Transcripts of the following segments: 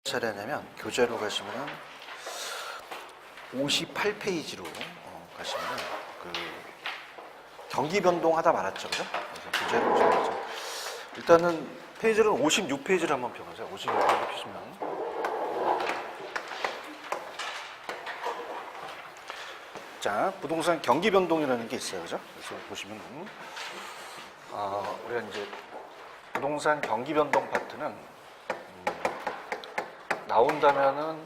차례냐면 교재로 가시면은 58페이지로 가시면 그 경기 변동하다 말았죠, 그죠? 그래서 교재로 보시면 일단은 페이지는 56페이지를 한번 펴보세요. 56페이지 펴시면 자 부동산 경기 변동이라는 게 있어요, 그죠? 그래서 보시면 우리가 이제 부동산 경기 변동 파트는 나온다면은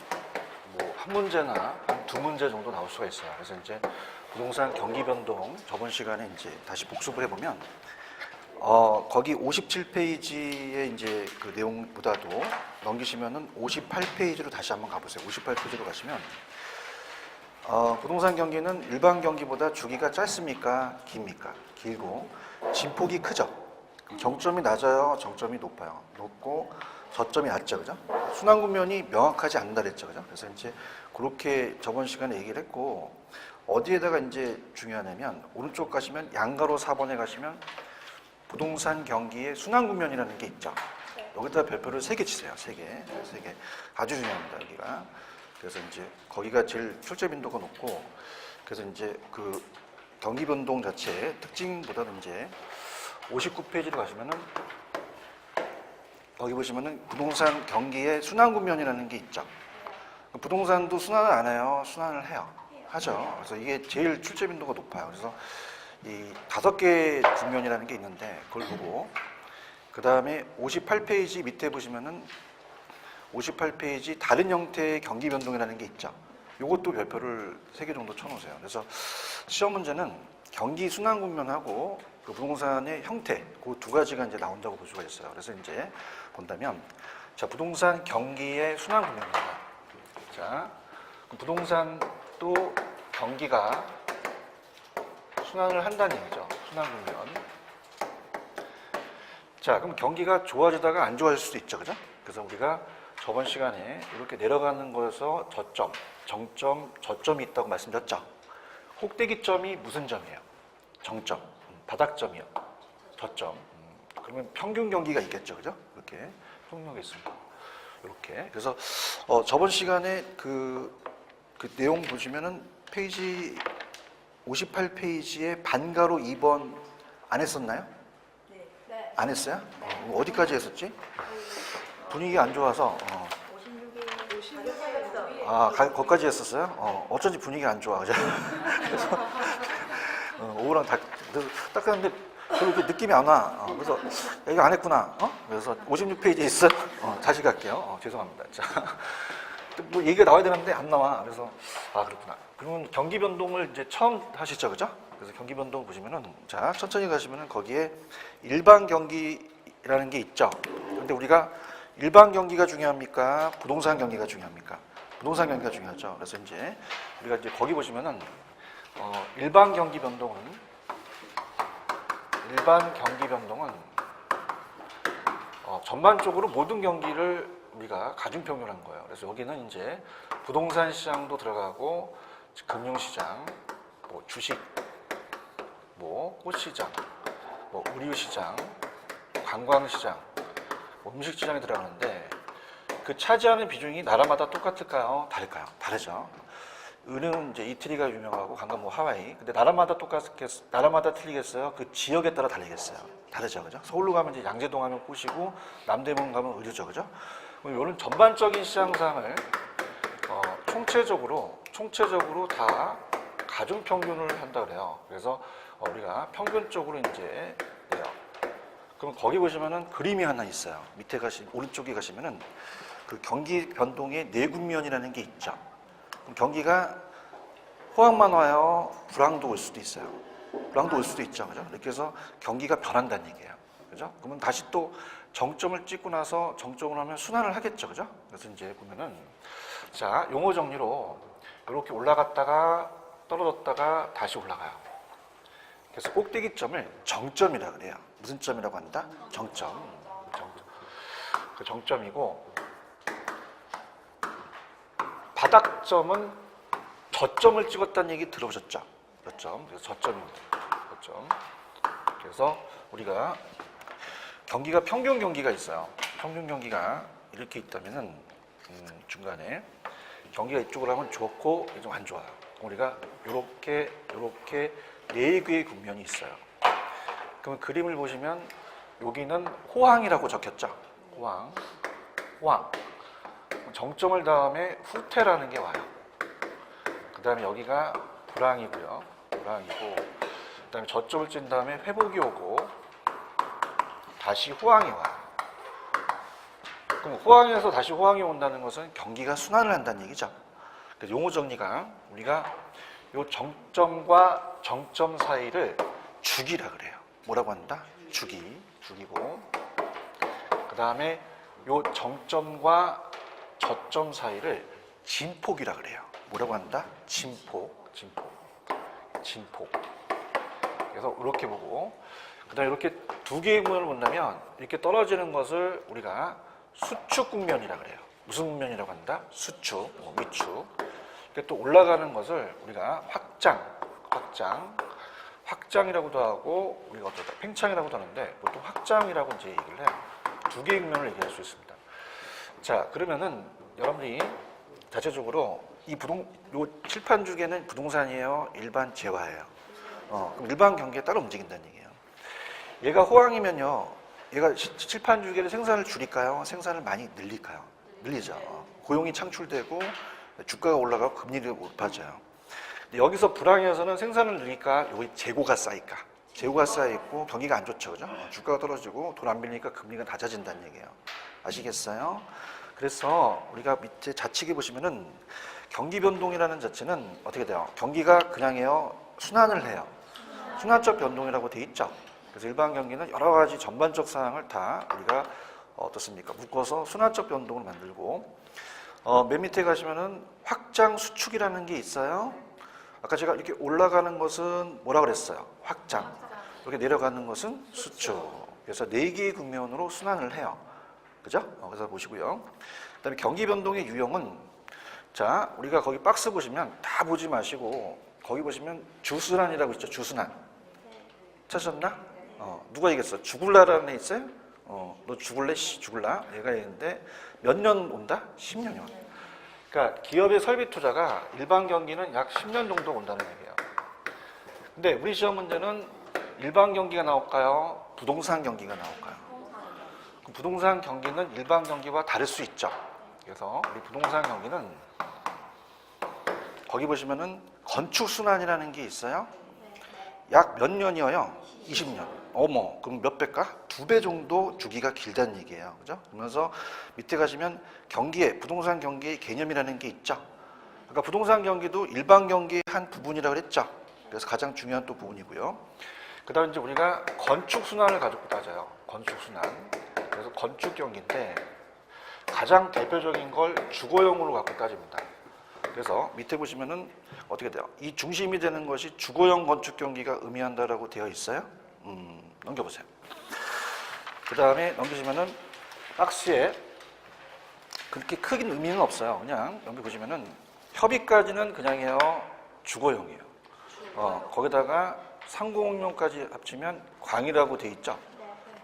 뭐 한 문제나 한 두 문제 정도 나올 수가 있어요. 그래서 이제 부동산 경기 변동 저번 시간에 이제 다시 복습을 해보면 거기 57페이지의 이제 그 내용보다도 넘기시면은 58페이지로 다시 한번 가보세요. 58페이지로 가시면 부동산 경기는 일반 경기보다 주기가 짧습니까? 깁니까? 길고 진폭이 크죠. 정점이 낮아요? 정점이 높아요? 높고 저점이 낮죠, 그죠? 순환 국면이 명확하지 않다 그랬죠, 그죠? 그래서 이제 그렇게 저번 시간에 얘기를 했고 어디에다가 이제 중요하냐면 오른쪽 가시면 양가로 4번에 가시면 부동산 경기의 순환 국면이라는 게 있죠. 여기다 별표를 3개 치세요, 3개. 아주 중요합니다, 여기가. 그래서 이제 거기가 제일 출제 빈도가 높고 그래서 이제 그 경기 변동 자체의 특징보다는 이제 59페이지로 가시면은 거기 보시면은 부동산 경기의 순환 국면이라는 게 있죠. 부동산도 순환을 안 해요? 순환을 해요. 하죠. 그래서 이게 제일 출제 빈도가 높아요. 그래서 이 5개 국면이라는 게 있는데 그걸 보고 그 다음에 58페이지 밑에 보시면은 58페이지 다른 형태의 경기 변동이라는 게 있죠. 이것도 별표를 3개 정도 쳐놓으세요. 그래서 시험 문제는 경기 순환 국면하고 그 부동산의 형태 그 두 가지가 이제 나온다고 볼 수가 있어요. 그래서 이제 본다면 자 부동산 경기의 순환 국면입니다. 자 부동산도 경기가 순환을 한다는 얘기죠. 순환 국면. 자 그럼 경기가 좋아지다가 안 좋아질 수도 있죠, 그죠? 그래서 우리가 저번 시간에 이렇게 내려가는 거에서 저점, 정점, 저점이 있다고 말씀드렸죠. 꼭대기점이 무슨 점이에요? 정점, 바닥점이요. 저점. 그러면 평균 경기가 있겠죠, 그죠? 이렇게 평균 경기 있습니다. 이렇게. 그래서 저번 시간에 그 내용 보시면은 페이지 58페이지에 반가로 2번 안 했었나요? 네. 안 했어요? 어디까지 했었지? 분위기 안 좋아서. 56에 거기까지 했었어요? 어쩐지 분위기 안 좋아, 그죠? 그래서 오후랑 딱 했는데 별로 그 느낌이 안 와. 그래서 이거 안 했구나. 그래서 56페이지에 있어. 다시 갈게요. 죄송합니다. 자, 뭐 얘기가 나와야 되는데 안 나와. 그래서 그렇구나. 그러면 경기 변동을 이제 처음 하시죠, 그죠? 그래서 경기 변동 보시면은 자 천천히 가시면은 거기에 일반 경기라는 게 있죠. 근데 우리가 일반 경기가 중요합니까? 부동산 경기가 중요합니까? 부동산 경기가 중요하죠. 그래서 이제 우리가 이제 거기 보시면은 일반 경기 변동은 전반적으로 모든 경기를 우리가 가중평균한 거예요. 그래서 여기는 이제 부동산 시장도 들어가고 금융시장, 뭐 주식, 뭐 꽃시장, 뭐 의류시장, 관광시장, 뭐 음식시장이 들어가는데 그 차지하는 비중이 나라마다 똑같을까요? 다를까요? 다르죠. 은은 이제 이태리가 유명하고 관광 뭐 하와이. 근데 나라마다 나라마다 틀리겠어요? 그 지역에 따라 다르겠어요? 다르죠, 그죠? 서울로 가면 이제 양재동 하면 꽃이고 남대문 가면 의류죠, 그죠? 이런 전반적인 시장 상을 총체적으로 다 가중 평균을 한다 그래요. 그래서 우리가 평균적으로 이제 내요. 그럼 거기 보시면은 그림이 하나 있어요. 밑에 오른쪽에 가시면은 그 경기 변동의 내국면이라는 게 있죠. 그럼 경기가 호황만 와요? 불황도 올 수도 있어요. 불황도 올 수도 있죠, 그죠? 이렇게 해서 경기가 변한다는 얘기예요, 그죠? 그러면 다시 또 정점을 찍고 나서 정점을 하면 순환을 하겠죠, 그죠? 그래서 이제 보면은 자 용어 정리로 이렇게 올라갔다가 떨어졌다가 다시 올라가요. 그래서 꼭대기점을 정점이라 그래요. 무슨 점이라고 한다? 정점. 그 정점이고 바닥점은 저점을 찍었다는 얘기 들어보셨죠? 저점. 그래서 저점입니다. 저점. 그래서 우리가 경기가 평균 경기가 있어요. 평균 경기가 이렇게 있다면은 중간에 경기가 이쪽으로 하면 좋고 좀 안 좋아요. 우리가 이렇게 네 개의 국면이 있어요. 그럼 그림을 보시면 여기는 호황이라고 적혔죠. 호황. 정점을 다음에 후퇴라는 게 와요. 그 다음에 여기가 불황이고요. 불황이고, 그 다음에 저점을 찐 다음에 회복이 오고, 다시 호황이 와요. 그럼 호황에서 다시 호황이 온다는 것은 경기가 순환을 한다는 얘기죠. 그래서 용어 정리가 우리가 요 정점과 정점 사이를 주기라 그래요. 뭐라고 한다? 주기고, 그 다음에 요 정점과 저점 사이를 진폭이라 그래요. 뭐라고 한다? 진폭. 그래서 이렇게 보고, 그 다음에 이렇게 두 개의 국면을 본다면 이렇게 떨어지는 것을 우리가 수축 국면이라 그래요. 무슨 국면이라고 한다? 수축, 위축. 이렇게 또 올라가는 것을 우리가 확장이라고도 하고, 우리가 어쩌다 팽창이라고도 하는데 보통 확장이라고 이제 얘기를 해요. 두 개의 국면을 얘기할 수 있습니다. 자, 그러면은 여러분들이 자체적으로 요 칠판 주기는 부동산이에요, 일반 재화예요. 그럼 일반 경기에 따라 움직인다는 얘기예요. 얘가 호황이면요, 얘가 칠판 주기를 생산을 줄일까요? 생산을 많이 늘릴까요? 늘리죠. 고용이 창출되고 주가가 올라가고 금리가 높아져요. 근데 여기서 불황에서는 생산을 늘릴까? 여기 재고가 쌓일까? 재고가 쌓여있고 경기가 안 좋죠, 그죠? 주가가 떨어지고 돈 안 빌리니까 금리가 낮아진다는 얘기예요. 아시겠어요? 그래서 우리가 밑에 좌측에 보시면은 경기 변동이라는 자체는 어떻게 돼요? 경기가 그냥요 순환을 해요. 순환적 변동이라고 돼 있죠. 그래서 일반 경기는 여러 가지 전반적 사항을 다 우리가 어떻습니까? 묶어서 순환적 변동을 만들고, 맨 밑에 가시면은 확장 수축이라는 게 있어요. 아까 제가 이렇게 올라가는 것은 뭐라 그랬어요? 확장. 이렇게 내려가는 것은 수축. 그래서 네 개의 국면으로 순환을 해요. 그죠? 그래서 보시고요. 그다음에 경기 변동의 유형은, 자, 우리가 거기 박스 보시면 다 보지 마시고 거기 보시면 주순환이라고 있죠. 주순환. 찾으셨나? 누가 얘기했어? 죽을라라는 애 있어요? 너 죽을래? 죽을라? 얘가 있는데 몇 년 온다? 10년이 온다. 그러니까 기업의 설비 투자가 일반 경기는 약 10년 정도 온다는 얘기예요. 근데 우리 시험 문제는 일반 경기가 나올까요? 부동산 경기가 나올까요? 부동산 경기는 일반 경기와 다를 수 있죠. 그래서 우리 부동산 경기는 거기 보시면은 건축 순환이라는 게 있어요. 약 몇 년이어요? 20년. 어머, 그럼 몇 배일까? 2배 정도 주기가 길다는 얘기예요. 그죠? 그러면서 밑에 가시면 경기에, 부동산 경기의 개념이라는 게 있죠. 그러니까 부동산 경기도 일반 경기의 한 부분이라고 그랬죠. 그래서 가장 중요한 또 부분이고요. 그 다음에 이제 우리가 건축 순환을 가지고 따져요. 건축 순환. 그래서 건축 경기인데 가장 대표적인 걸 주거용으로 갖고 따집니다. 그래서 밑에 보시면은 어떻게 돼요? 이 중심이 되는 것이 주거용 건축 경기가 의미한다라고 되어 있어요. 넘겨보세요. 그 다음에 넘기시면은 박스에 그렇게 크긴 의미는 없어요. 그냥 넘겨보시면은 협의까지는 그냥이에요. 주거용이에요. 거기다가 상공용까지 합치면 광이라고 돼 있죠.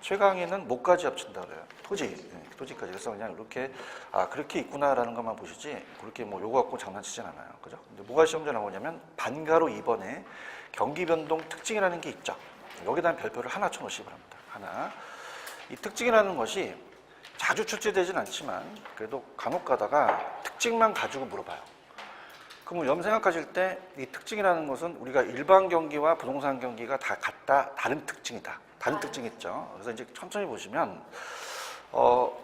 최강의는 뭐까지 합친다 그래요? 토지까지. 그래서 그냥 이렇게 그렇게 있구나라는 것만 보시지 그렇게 뭐 요거 갖고 장난치진 않아요. 그죠? 근데 뭐가 시험제 나오냐면 반가로 2번에 경기 변동 특징이라는 게 있죠. 여기다 별표를 하나 쳐놓으시기 바랍니다. 하나. 이 특징이라는 것이 자주 출제되진 않지만 그래도 간혹 가다가 특징만 가지고 물어봐요. 그럼 여러분 생각하실 때 이 특징이라는 것은 우리가 일반 경기와 부동산 경기가 다 같다, 다른 특징이다. 다른 특징이 있죠. 그래서 이제 천천히 보시면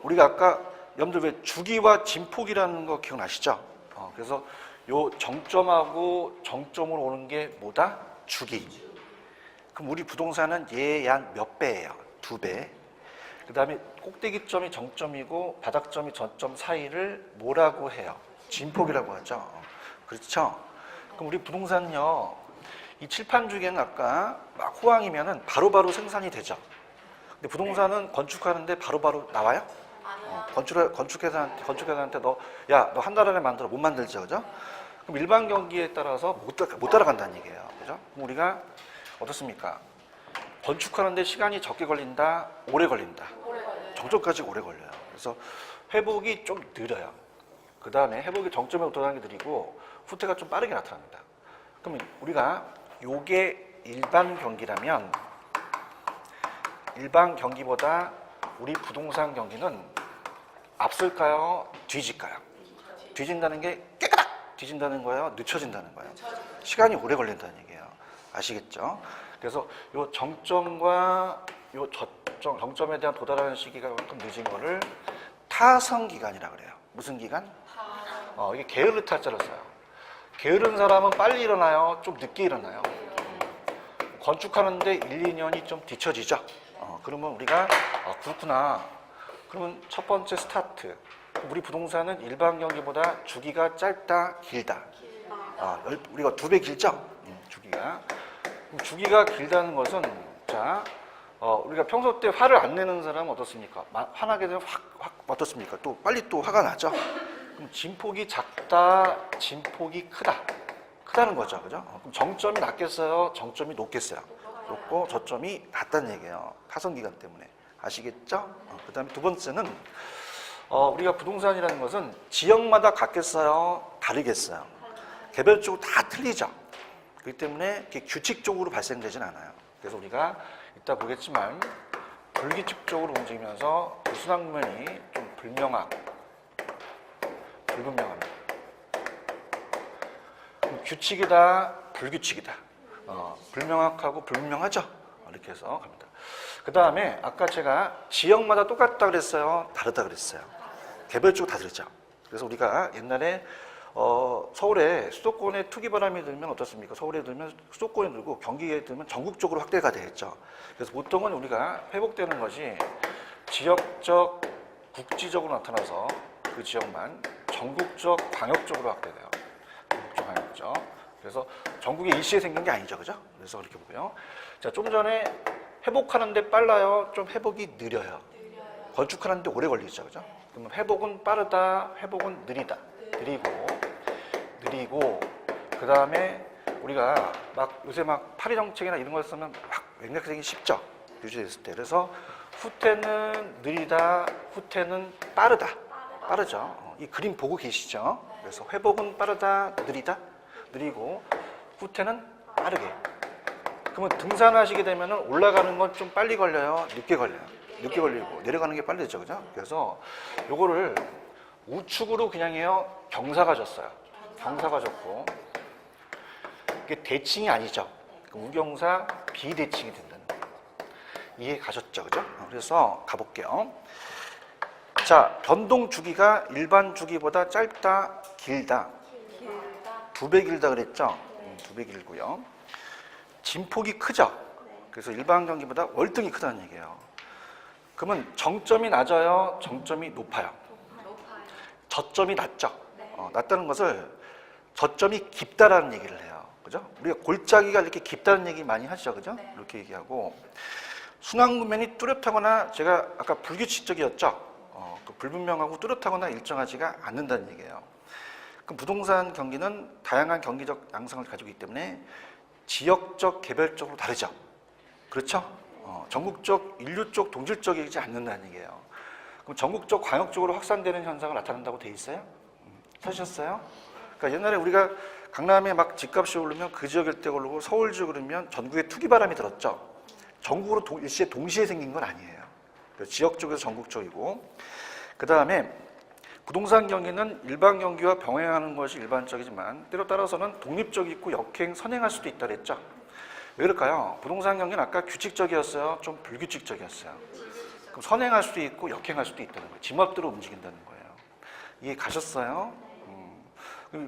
우리가 아까 여러분들 왜 주기와 진폭이라는 거 기억나시죠? 그래서 요 정점하고 정점으로 오는 게 뭐다? 주기. 그럼 우리 부동산은 얘 약 몇 배예요? 2배. 그 다음에 꼭대기점이 정점이고 바닥점이 저점 사이를 뭐라고 해요? 진폭이라고 하죠. 그렇죠? 그럼 우리 부동산은요, 이 칠판 주기는 아까 막 호황이면은 바로바로 생산이 되죠. 근데 부동산은 건축하는데 바로바로 나와요? 건축회사한테 너 한 달 안에 만들어. 못 만들죠, 그죠? 그럼 일반 경기에 따라서 못 따라간다는 얘기예요, 그죠? 그럼 우리가 어떻습니까? 건축하는데 시간이 적게 걸린다, 오래 걸린다. 정점까지 오래 걸려요. 그래서 회복이 좀 느려요. 그 다음에 회복이 정점에 도달하는 게 느리고 후퇴가 좀 빠르게 나타납니다. 그러면 우리가 요게 일반 경기라면 일반 경기보다 우리 부동산 경기는 앞설까요? 뒤질까요? 뒤진다는 게 깨끗 뒤진다는 거예요? 늦춰진다는 거예요? 시간이 오래 걸린다는 얘기예요. 아시겠죠? 그래서 요 정점과 요 저점, 정점에 대한 도달하는 시기가 조금 늦은 거를 타성 기간이라 그래요. 무슨 기간? 이게 게으르 타자를 써요. 게으른 사람은 빨리 일어나요? 좀 늦게 일어나요? 건축하는데 1, 2년이 좀 뒤처지죠? 그러면 우리가 그렇구나. 그러면 첫 번째 스타트. 우리 부동산은 일반 경기보다 주기가 짧다, 길다. 우리가 2배 길죠? 주기가. 그럼 주기가 길다는 것은 자, 우리가 평소 때 화를 안 내는 사람은 어떻습니까? 화나게 되면 확 어떻습니까? 또 빨리 또 화가 나죠? 그럼 진폭이 작다, 진폭이 크다는 거죠, 그죠? 그럼 정점이 낮겠어요? 정점이 높겠어요? 높고 저점이 낮다는 얘기예요. 타성 기간 때문에. 아시겠죠? 그 다음에 두 번째는 우리가 부동산이라는 것은 지역마다 같겠어요? 다르겠어요? 개별적으로 다 틀리죠? 그렇기 때문에 이렇게 규칙적으로 발생되진 않아요. 그래서 우리가 이따 보겠지만 불규칙적으로 움직이면서 그 순환면이 좀 불분명합니다. 규칙이다, 불규칙이다. 불명확하고 불분명하죠? 이렇게 해서 갑니다. 그 다음에 아까 제가 지역마다 똑같다 그랬어요? 다르다 그랬어요? 개별적으로 다 다르죠? 그래서 우리가 옛날에 서울에 수도권에 투기바람이 들면 어떻습니까? 서울에 들면 수도권에 들고 경기에 들면 전국적으로 확대가 되겠죠. 그래서 보통은 우리가 회복되는 것이 지역적, 국지적으로 나타나서 그 지역만 전국적, 광역적으로 확대돼요. 전국적, 광역적. 그래서 전국에 일시에 생긴 게 아니죠, 그죠? 그래서 그렇게 보고요. 자, 좀 전에 회복하는데 빨라요? 좀 회복이 느려요? 건축하는데 오래 걸리죠, 그죠? 그러면 회복은 빠르다, 회복은 느리다. 느리고 그 다음에 우리가 막 요새 막 파리 정책이나 이런 걸 쓰면 막 맥락적이기 쉽죠, 유지됐을 때. 그래서 후퇴는 느리다, 후퇴는 빠르죠. 이 그림 보고 계시죠? 그래서 회복은 빠르다, 느리고 후퇴는 빠르게. 그러면 등산하시게 되면 올라가는 건 좀 빨리 걸려요, 늦게 걸리고 내려가는 게 빠르죠, 그죠? 그래서 요거를 우측으로 그냥 해요, 경사가 졌어요. 경사가 졌고 이게 대칭이 아니죠. 우경사 비대칭이 된다는 거예요. 이해 가셨죠, 그죠? 그래서 가볼게요. 자, 변동 주기가 일반 주기보다 짧다, 길다. 2배 길다 그랬죠? 2배 길고요. 진폭이 크죠? 그래서 일반 경기보다 월등히 크다는 얘기예요. 그러면 정점이 낮아요? 정점이 높아요? 저점이 낮죠? 낮다는 것을 저점이 깊다라는 얘기를 해요. 그죠? 우리가 골짜기가 이렇게 깊다는 얘기 많이 하시죠, 그죠? 이렇게 얘기하고 순환구면이 뚜렷하거나 제가 아까 불규칙적이었죠? 그 불분명하고 뚜렷하거나 일정하지가 않는다는 얘기예요. 그럼 부동산 경기는 다양한 경기적 양상을 가지고 있기 때문에 지역적, 개별적으로 다르죠. 그렇죠? 전국적, 인류적, 동질적이지 않는다는 얘기예요. 그럼 전국적, 광역적으로 확산되는 현상을 나타낸다고 돼 있어요? 사셨어요? 그러니까 옛날에 우리가 강남에 막 집값이 오르면 그 지역 일대 오르고 서울 지역 오르면 전국에 투기바람이 들었죠. 전국으로 일시에 동시에 생긴 건 아니에요. 지역 쪽에서 전국 쪽이고, 그 다음에 부동산 경기는 일반 경기와 병행하는 것이 일반적이지만 때로 따라서는 독립적이고 역행, 선행할 수도 있다 그랬죠. 왜 그럴까요? 부동산 경기는 아까 규칙적이었어요? 좀 불규칙적이었어요? 그럼 선행할 수도 있고 역행할 수도 있다는 거예요. 지멋대로 움직인다는 거예요. 이해 가셨어요?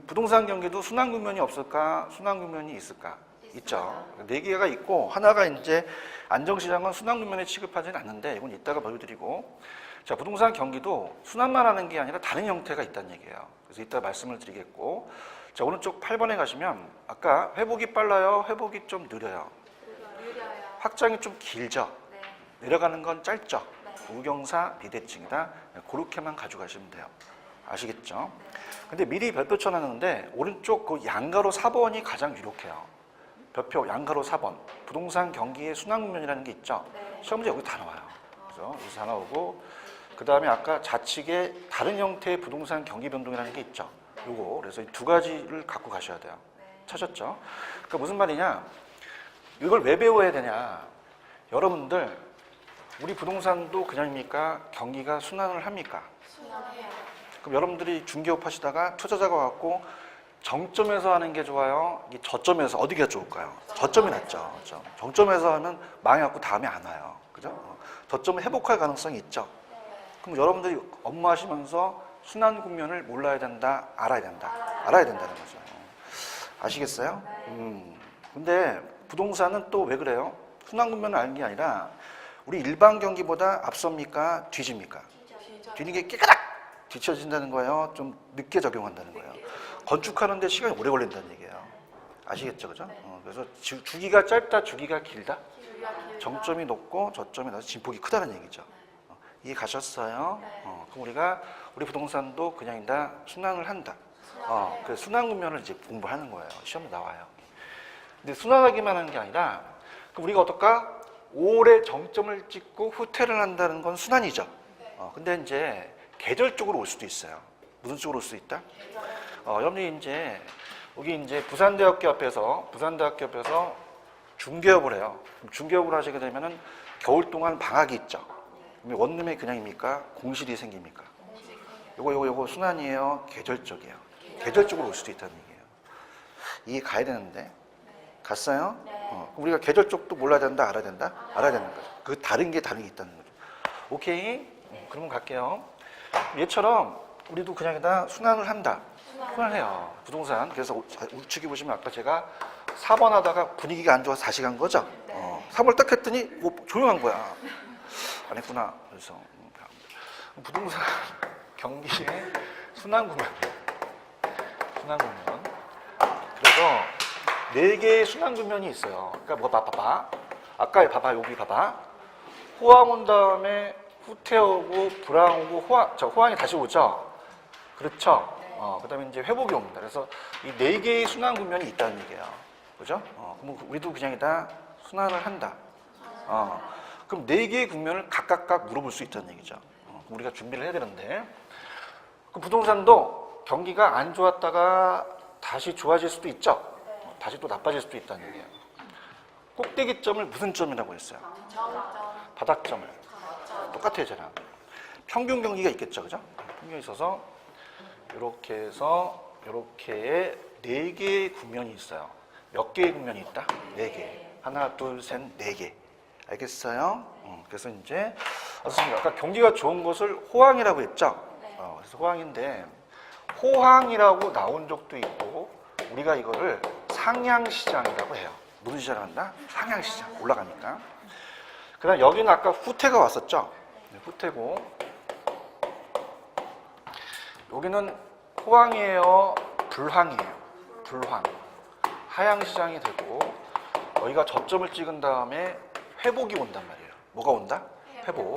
부동산 경기도 순환구면이 없을까? 순환구면이 있을까? 있죠. 4개가 있고 하나가 이제 안정시장은 순환구면에 취급하지는 않는데 이건 이따가 보여드리고, 자, 부동산 경기도 순환만 하는 게 아니라 다른 형태가 있다는 얘기예요. 그래서 이따 말씀을 드리겠고, 자, 오른쪽 8번에 가시면 아까 회복이 빨라요? 회복이 좀 느려요? 확장이 좀 길죠? 내려가는 건 짧죠? 우경사 비대칭이다. 그렇게만 가져가시면 돼요. 아시겠죠? 근데 미리 별표 쳐놨는데 오른쪽 그 양가로 4번이 가장 유력해요. 별표 양가로 4번. 부동산 경기의 순환구면이라는 게 있죠? 시험 문제 여기 다 나와요. 그래서 여기서 다 나오고, 그 다음에 아까 좌측에 다른 형태의 부동산 경기 변동이라는 게 있죠. 요거 그래서 이 두 가지를 갖고 가셔야 돼요. 찾았죠? 그러니까 무슨 말이냐? 이걸 왜 배워야 되냐? 여러분들 우리 부동산도 그냥입니까? 경기가 순환을 합니까? 순환해요. 그럼 여러분들이 중개업 하시다가 투자자가 왔고 정점에서 하는 게 좋아요? 이 저점에서 어디가 좋을까요? 저점이 낫죠. 그렇죠? 정점에서 하면 망해갖고 다음에 안 와요. 그죠? 저점을 회복할 가능성이 있죠. 그럼 여러분들이 업무하시면서 순환 국면을 몰라야 된다, 알아야 된다. 알아야 된다는 거죠. 아시겠어요? 근데 부동산은 또 왜 그래요? 순환 국면을 아는 게 아니라 우리 일반 경기보다 앞섭니까? 뒤집니까? 뒤는 게 깨끗하게 뒤쳐진다는 거예요. 좀 늦게 적용한다는 거예요. 건축하는데 시간이 오래 걸린다는 얘기예요. 아시겠죠? 그죠? 그래서 주기가 짧다, 주기가 길다? 정점이 높고 저점이 낮아서 진폭이 크다는 얘기죠. 이해 가셨어요? 그럼 우리 부동산도 그냥 다 순환을 한다. 그 순환 국면을 이제 공부하는 거예요. 시험에 나와요. 근데 순환하기만 하는 게 아니라 그럼 우리가 어떨까? 올해 정점을 찍고 후퇴를 한다는 건 순환이죠. 근데 이제 계절적으로 올 수도 있어요. 무슨 쪽으로 올 수 있다? 여러분이 이제 여기 이제 부산대학교 앞에서 중개업을 해요. 중개업을 하시게 되면은 겨울 동안 방학이 있죠. 그럼 원룸에 그냥입니까? 공실이 생깁니까? 요거 순환이에요? 계절적이에요? 계절적으로 올 수도 있다는 얘기예요. 이게 가야 되는데 갔어요? 그럼 우리가 계절 쪽도 몰라야 된다, 알아야 된다? 알아야 되는 거죠. 그 다른 게 있다는 거죠. 오케이? 그러면 갈게요. 얘처럼 우리도 그냥 다 순환을 한다. 순환해요. 부동산. 그래서 우측에 보시면 아까 제가 4번 하다가 분위기가 안 좋아서 다시 간 거죠? 3번 딱 했더니 뭐 조용한 거야. 안 했구나. 그래서 부동산 경기의 순환 국면. 그래서 4개의 순환 국면이 있어요. 그러니까 뭐 봐봐. 아까 봐봐. 여기 봐봐. 호황 온 다음에 후퇴 오고 불황 오고 호황이 다시 오죠. 그렇죠. 그 다음에 이제 회복이 옵니다. 그래서 이 4개의 순환 국면이 있다는 얘기예요. 그죠? 그럼 우리도 그냥 다 순환을 한다. 그럼 4개의 국면을 각각 물어볼 수 있다는 얘기죠. 그럼 우리가 준비를 해야 되는데, 그 부동산도 경기가 안 좋았다가 다시 좋아질 수도 있죠. 다시 또 나빠질 수도 있다는 얘기예요. 꼭대기점을 무슨 점이라고 했어요? 바닥점을. 똑같아요, 쟤랑. 평균 경기가 있겠죠, 그죠? 평균이 있어서 이렇게 해서 이렇게 4개의 국면이 있어요. 몇 개의 국면이 있다? 4개. 하나, 둘, 셋, 4개. 알겠어요? 그래서 이제 아까 경기가 좋은 것을 호황이라고 했죠? 그래서 호황인데 호황이라고 나온 적도 있고 우리가 이거를 상향시장이라고 해요. 무슨 시장을 한다? 상향시장. 올라가니까. 그 다음 여기는 아까 후퇴가 왔었죠? 후퇴고 여기는 호황이에요? 불황이에요? 불황. 하향시장이 되고 여기가 저점을 찍은 다음에 회복이 온단 말이에요. 뭐가 온다? 회복.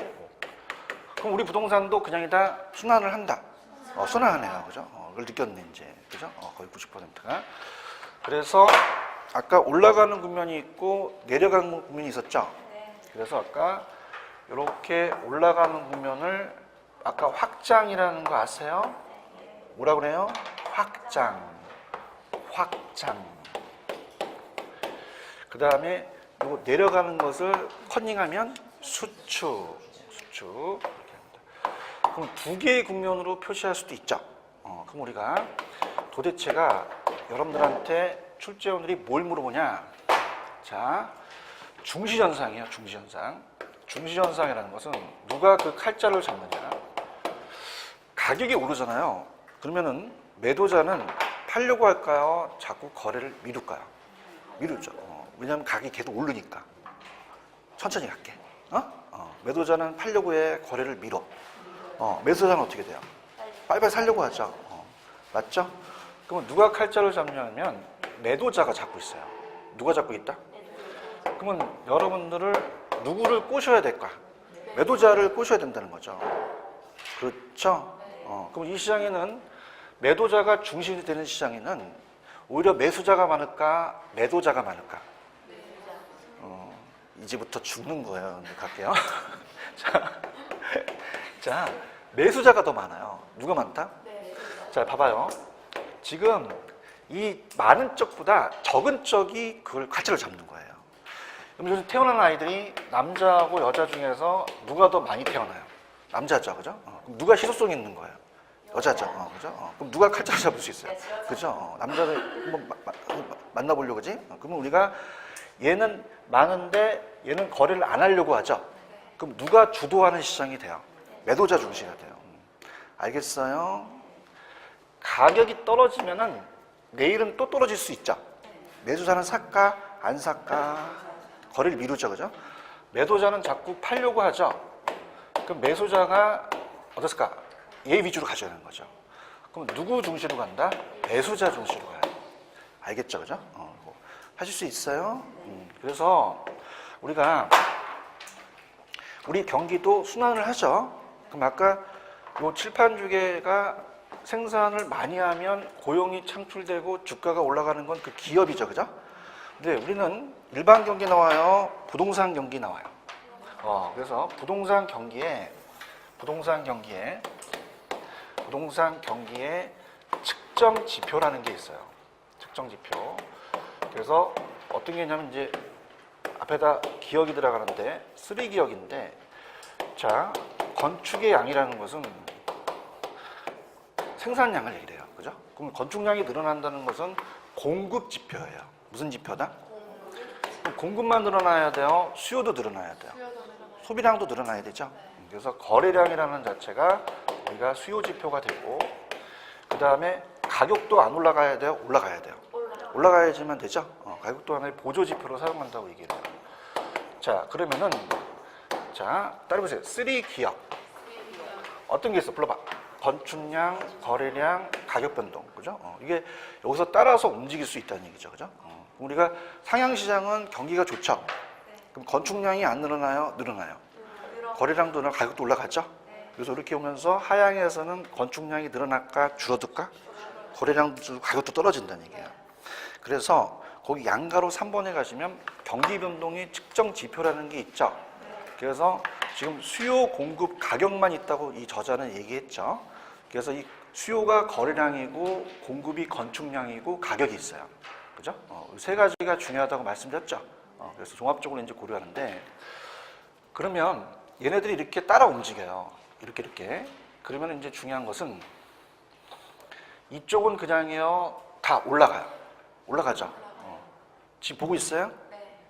그럼 우리 부동산도 그냥 다 순환을 한다. 순환하네요. 그죠? 그걸 느꼈네, 이제. 그죠? 거의 90%가. 그래서 아까 올라가는 국면이 있고 내려가는 국면이 있었죠? 그래서 아까 이렇게 올라가는 국면을 아까 확장이라는 거 아세요? 뭐라 그래요? 확장. 그 다음에 요 내려가는 것을 커닝하면 수축 이렇게 합니다. 그럼 2개의 국면으로 표시할 수도 있죠. 그럼 우리가 도대체가 여러분들한테 출제원들이 뭘 물어보냐? 자, 중시현상이에요. 중시현상. 중시현상이라는 것은 누가 그 칼자를 잡느냐? 가격이 오르잖아요. 그러면은 매도자는 팔려고 할까요? 자꾸 거래를 미룰까요? 미루죠. 왜냐하면 가격이 계속 오르니까. 천천히 갈게. 매도자는 팔려고 해, 거래를 미뤄. 매수자는 어떻게 돼요? 빨리빨리 살려고 하죠. 맞죠? 그러면 누가 칼자를 잡냐면 매도자가 잡고 있어요. 누가 잡고 있다? 그러면 여러분들을 누구를 꼬셔야 될까? 매도자를 꼬셔야 된다는 거죠. 그렇죠? 그럼 이 시장에는 매도자가 중심이 되는 시장에는 오히려 매수자가 많을까? 매도자가 많을까? 이제부터 죽는 거예요. 갈게요. 자, 자, 매수자가 더 많아요. 누가 많다? 네. 자, 봐봐요. 지금 이 많은 쪽보다 적은 쪽이 그걸 가치를 잡는 거예요. 그럼 요즘 태어난 아이들이 남자하고 여자 중에서 누가 더 많이 태어나요? 남자죠, 그죠? 그럼 누가 희소성 있는 거예요? 여자죠, 그죠? 그럼 누가 칼자를 잡을 수 있어요? 그죠? 남자를 한번 만나보려고 그지? 그러면 우리가 얘는 많은데 얘는 거래를 안 하려고 하죠? 그럼 누가 주도하는 시장이 돼요? 매도자 중시가 돼요. 알겠어요? 가격이 떨어지면은 내일은 또 떨어질 수 있죠? 매수자는 살까? 안 살까? 거래를 미루죠, 그죠? 매도자는 자꾸 팔려고 하죠? 그럼 매수자가 어땠을까? 얘 위주로 가져야 하는 거죠. 그럼 누구 중시로 간다? 매수자 중시로 가요. 알겠죠, 그죠? 하실 수 있어요? 그래서 우리 경기도 순환을 하죠. 그럼 아까 요 칠판주계가 생산을 많이 하면 고용이 창출되고 주가가 올라가는 건 그 기업이죠, 그죠? 근데 우리는 일반 경기 나와요, 부동산 경기 나와요. 그래서 부동산 경기에 측정 지표라는 게 있어요. 측정 지표. 그래서 어떤 게 있냐면 이제 앞에다 기억이 들어가는데 3기억인데, 자, 건축의 양이라는 것은 생산량을 얘기해요. 그죠? 그럼 건축량이 늘어난다는 것은 공급 지표예요. 무슨 지표다? 공급만 늘어나야 돼요? 수요도 늘어나야 돼요? 소비량도 늘어나야 되죠? 그래서 거래량이라는 자체가 우리가 수요 지표가 되고, 그 다음에 가격도 안 올라가야 돼요? 올라가야 돼요? 올라가야지만 되죠? 가격도 하나의 보조 지표로 사용한다고 얘기를 해요. 자, 그러면은, 자, 따라해보세요. 3기억. 어떤 게 있어? 불러봐. 건축량, 거래량, 가격 변동. 그죠? 이게 여기서 따라서 움직일 수 있다는 얘기죠. 그죠? 우리가 상향시장은 경기가 좋죠? 그럼 건축량이 안 늘어나요? 늘어나요? 거래량도 늘어나고 가격도 올라가죠? 그래서 이렇게 오면서 하향에서는 건축량이 늘어날까? 줄어들까? 거래량도 줄고 가격도 떨어진다는 얘기예요. 그래서 거기 양가로 3번에 가시면 경기 변동의 측정 지표라는 게 있죠. 그래서 지금 수요, 공급, 가격만 있다고 이 저자는 얘기했죠. 그래서 이 수요가 거래량이고 공급이 건축량이고 가격이 있어요. 그죠? 세 가지가 중요하다고 말씀드렸죠. 그래서 종합적으로 이제 고려하는데, 그러면 얘네들이 이렇게 따라 움직여요. 이렇게. 그러면 이제 중요한 것은 이쪽은 그냥요 다 올라가요. 올라가죠. 지금 보고 있어요?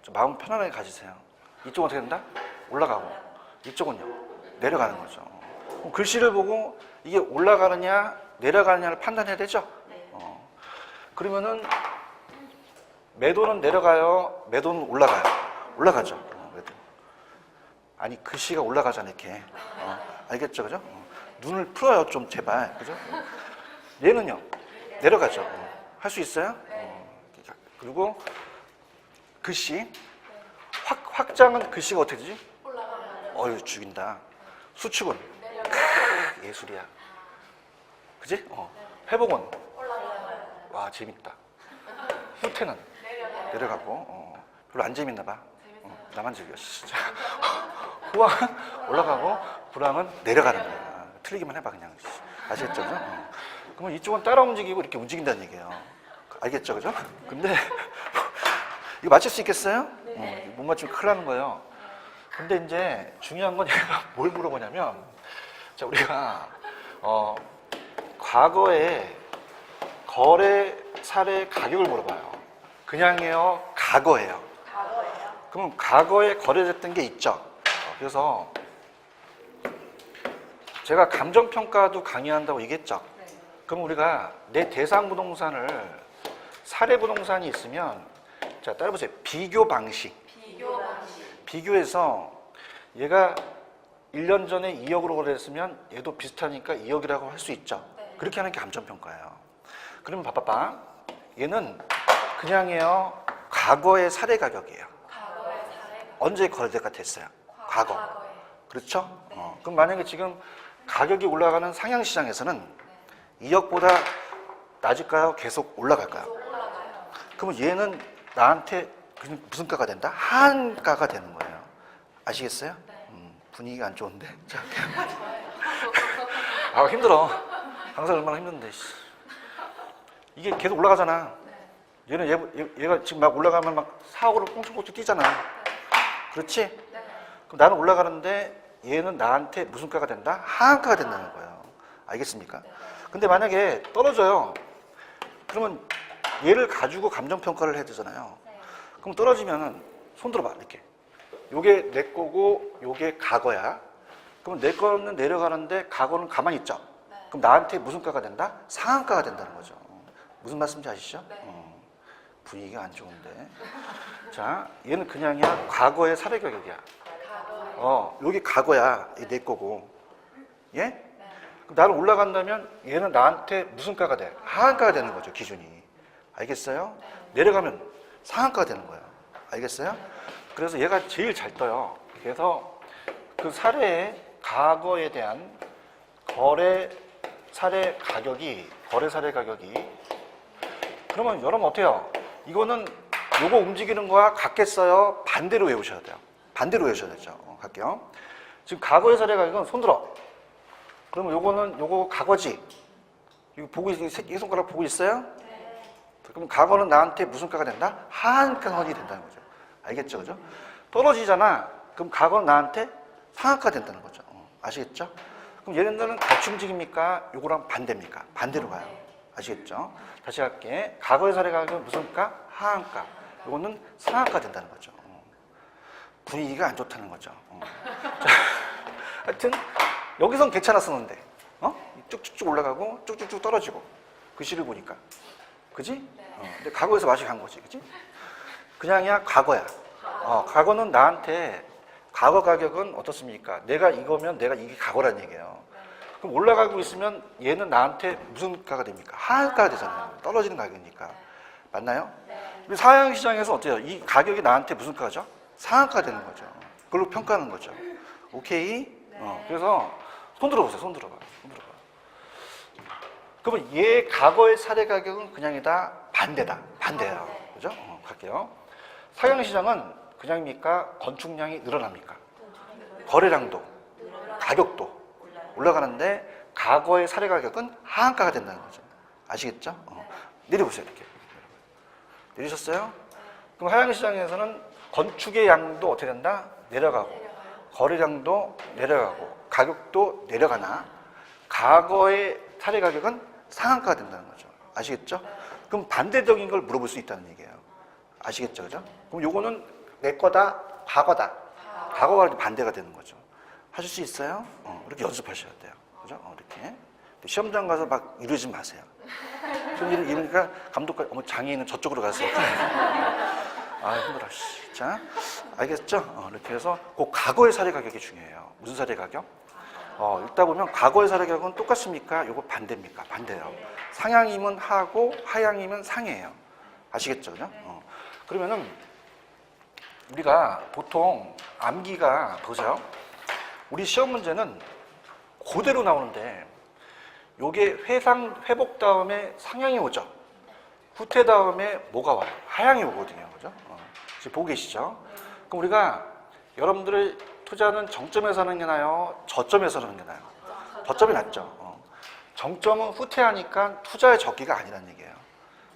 좀 마음 편안하게 가지세요. 이쪽은 어떻게 된다? 올라가고, 이쪽은요 내려가는 거죠. 그럼 글씨를 보고 이게 올라가느냐 내려가느냐를 판단해야 되죠. 그러면은 매도는 내려가요, 매도는 올라가요? 올라가죠. 매도. 아니 글씨가 올라가잖아 이렇게. 알겠죠, 그죠? 눈을 풀어요 좀 제발, 그죠? 얘는요 내려가죠. 할 수 있어요? 그리고 글씨 확장은 글씨가 어떻게 되지? 어휴 죽인다. 수축은 예술이야. 그지? 회복은 와 재밌다. 후퇴는 내려가고 별로 안 재밌나 봐. 나만 즐겨 진짜. 호황은 올라가고 불황은 내려가는 거야. 틀리기만 해봐 그냥. 아시겠죠? 그죠? 그러면 이쪽은 따라 움직이고 이렇게 움직인다는 얘기예요. 알겠죠? 그죠? 근데 이거 맞출 수 있겠어요? 못 맞추면 큰일 나는 거예요. 근데 이제 중요한 건 얘가 뭘 물어보냐면, 자, 우리가 과거에 거래 사례 가격을 물어봐요. 그냥이에요? 과거예요? 그럼 과거에 거래됐던 게 있죠. 그래서 제가 감정평가도 강의한다고 얘기했죠. 그럼 우리가 내 대상 부동산을 사례 부동산이 있으면, 자, 따라해보세요. 비교 방식. 비교해서 얘가 1년 전에 2억으로 거래했으면 얘도 비슷하니까 2억이라고 할 수 있죠. 그렇게 하는 게 감정평가예요. 그러면 봐봐봐. 얘는 그냥이에요. 과거의 사례 가격이에요. 언제 거래대가 됐어요? 과거. 그렇죠? 그럼 만약에 지금 가격이 올라가는 상향시장에서는 2억보다 낮을까요? 계속 올라갈까요? 그러면 얘는 나한테 무슨 가가 된다? 한가가 되는 거예요. 아시겠어요? 분위기가 안 좋은데. 자, 아, 힘들어. 강사 얼마나 힘든데. 씨. 이게 계속 올라가잖아. 얘는 얘가 지금 막 올라가면 막 4, 5로 꽁충꽁충 뛰잖아. 그렇지? 그럼 나는 올라가는데 얘는 나한테 무슨 가가 된다? 하한가가 된다는 거예요. 알겠습니까? 근데 만약에 떨어져요. 그러면 얘를 가지고 감정평가를 해야 되잖아요. 그럼 떨어지면은 손 들어봐, 이렇게. 요게 내 거고 요게 과거야. 그럼 내 거는 내려가는데 과거는 가만히 있죠. 그럼 나한테 무슨 가가 된다? 상한가가 된다는 거죠. 무슨 말씀인지 아시죠? 분위기가 안 좋은데. 자, 얘는 그냥이야. 과거의 사례 가격이야. 여기 과거야. 이 내 거고. 예? 그럼 나는 올라간다면 얘는 나한테 무슨 가가 돼? 하한가가 되는 거죠, 기준이. 알겠어요? 내려가면 상한가가 되는 거예요. 알겠어요? 그래서 얘가 제일 잘 떠요. 그래서 그 사례의 과거에 대한 거래 사례 가격이 그러면 여러분 어때요? 이거는 요거 움직이는 거와 같겠어요? 반대로 외우셔야 돼요. 반대로 외우셔야 되죠. 갈게요. 지금 과거의 사례 가격은 손 들어. 그러면 요거 과거지. 이거 보고 이 손가락 보고 있어요? 그럼 과거는 나한테 무슨 가가 된다? 하한가선이 된다는 거죠. 알겠죠? 그죠? 떨어지잖아. 그럼 과거는 나한테 상한가가 된다는 거죠. 아시겠죠? 그럼 얘네들은 같이 움직입니까? 요거랑 반대입니까? 반대로 가요. 아시겠죠? 다시 할게. 과거의 사례 가격은 무슨 가? 하한가. 요거는 상한가 된다는 거죠. 분위기가 안 좋다는 거죠. 자, 하여튼 여기선 괜찮았었는데 쭉쭉쭉 올라가고 쭉쭉쭉 떨어지고 글씨를 보니까 그지? 근데 과거에서 맛이 간 거지, 그지? 그냥이야 과거야. 과거는 나한테 과거 가격은 어떻습니까? 내가 이거면 내가 이게 과거란 얘기예요. 그럼 올라가고 있으면 얘는 나한테 무슨 가가 됩니까? 하한가가 되잖아요. 떨어지는 가격이니까. 맞나요? 근데 사양시장에서 어때요? 이 가격이 나한테 무슨 가죠? 상한가가 되는 거죠. 그걸로 평가하는 거죠. 오케이? 그래서 손 들어보세요. 손 들어봐. 그러면 얘 과거의 사례 가격은 그냥이다 반대다. 반대예요. 그죠? 갈게요. 사양시장은 그냥입니까? 건축량이 늘어납니까? 거래량도, 가격도 올라가는데 과거의 사례 가격은 하한가가 된다는 거죠. 아시겠죠? 내려보세요. 이렇게. 내리셨어요? 그럼 하양시장에서는 건축의 양도 어떻게 된다? 내려가고 거래량도 내려가고 가격도 내려가나 과거의 사례 가격은 상한가가 된다는 거죠. 아시겠죠? 그럼 반대적인 걸 물어볼 수 있다는 얘기예요. 아시겠죠? 그죠? 그럼 요거는 내 거다, 과거다. 과거가 반대가 되는 거죠. 하실 수 있어요? 이렇게 연습하셔야 돼요. 그죠? 이렇게. 시험장 가서 막 이러지 마세요. 좀 이러니까 감독과 장애인은 저쪽으로 가서. 힘들어. 자, 알겠죠? 이렇게 해서 그 과거의 사례 가격이 중요해요. 무슨 사례 가격? 읽다 보면 과거의 사례 가격은 똑같습니까? 요거 반대입니까? 반대예요. 상향이면 하고 하향이면 상이에요. 아시겠죠? 그죠? 그러면은 우리가 보통 암기가 보세요. 우리 시험 문제는 그대로 나오는데 요게 회복 다음에 상향이 오죠. 후퇴 다음에 뭐가 와요? 하향이 오거든요. 그죠? 지금 보고 계시죠? 그럼 우리가 여러분들의 투자는 정점에서 하는 게 나아요? 저점에서 하는 게 나아요? 저점이 낫죠. 정점은 후퇴하니까 투자의 적기가 아니라는 얘기예요.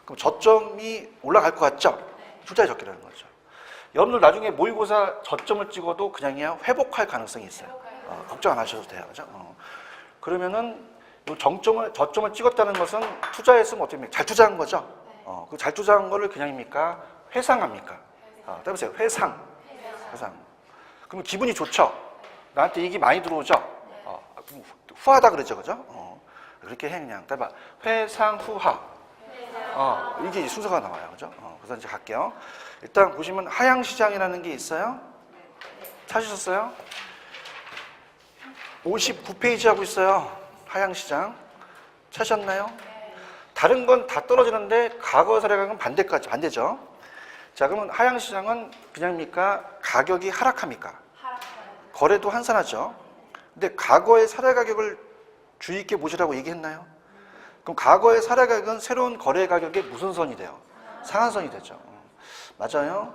그럼 저점이 올라갈 것 같죠? 투자의 적기라는 거죠. 여러분들 나중에 모의고사 저점을 찍어도 그냥이야 회복할 가능성이 있어요. 걱정 안 하셔도 돼요. 그죠? 그러면은 요 저점을 찍었다는 것은 투자했으면 어떻게 됩니까? 잘 투자한 거죠? 그 잘 투자한 거를 그냥입니까? 회상합니까? 따라보세요. 회상. 그러면 기분이 좋죠? 나한테 이익이 많이 들어오죠? 후하다 그러죠, 그죠? 그렇게 해, 그냥. 따라봐. 회상, 후하. 이게 순서가 나와요, 그죠? 그래서 이제 갈게요. 일단 보시면 하향시장이라는 게 있어요. 찾으셨어요? 59페이지 하고 있어요. 하향시장. 찾으셨나요? 다른 건 다 떨어지는데 과거 사례가격은 반대죠. 자, 그러면 하향시장은 그냥입니까? 가격이 하락합니까? 거래도 한산하죠. 근데 과거의 사례 가격을 주의 있게 보시라고 얘기했나요? 그럼 과거의 사례 가격은 새로운 거래 가격의 무슨 선이 돼요? 상한선이 되죠. 맞아요?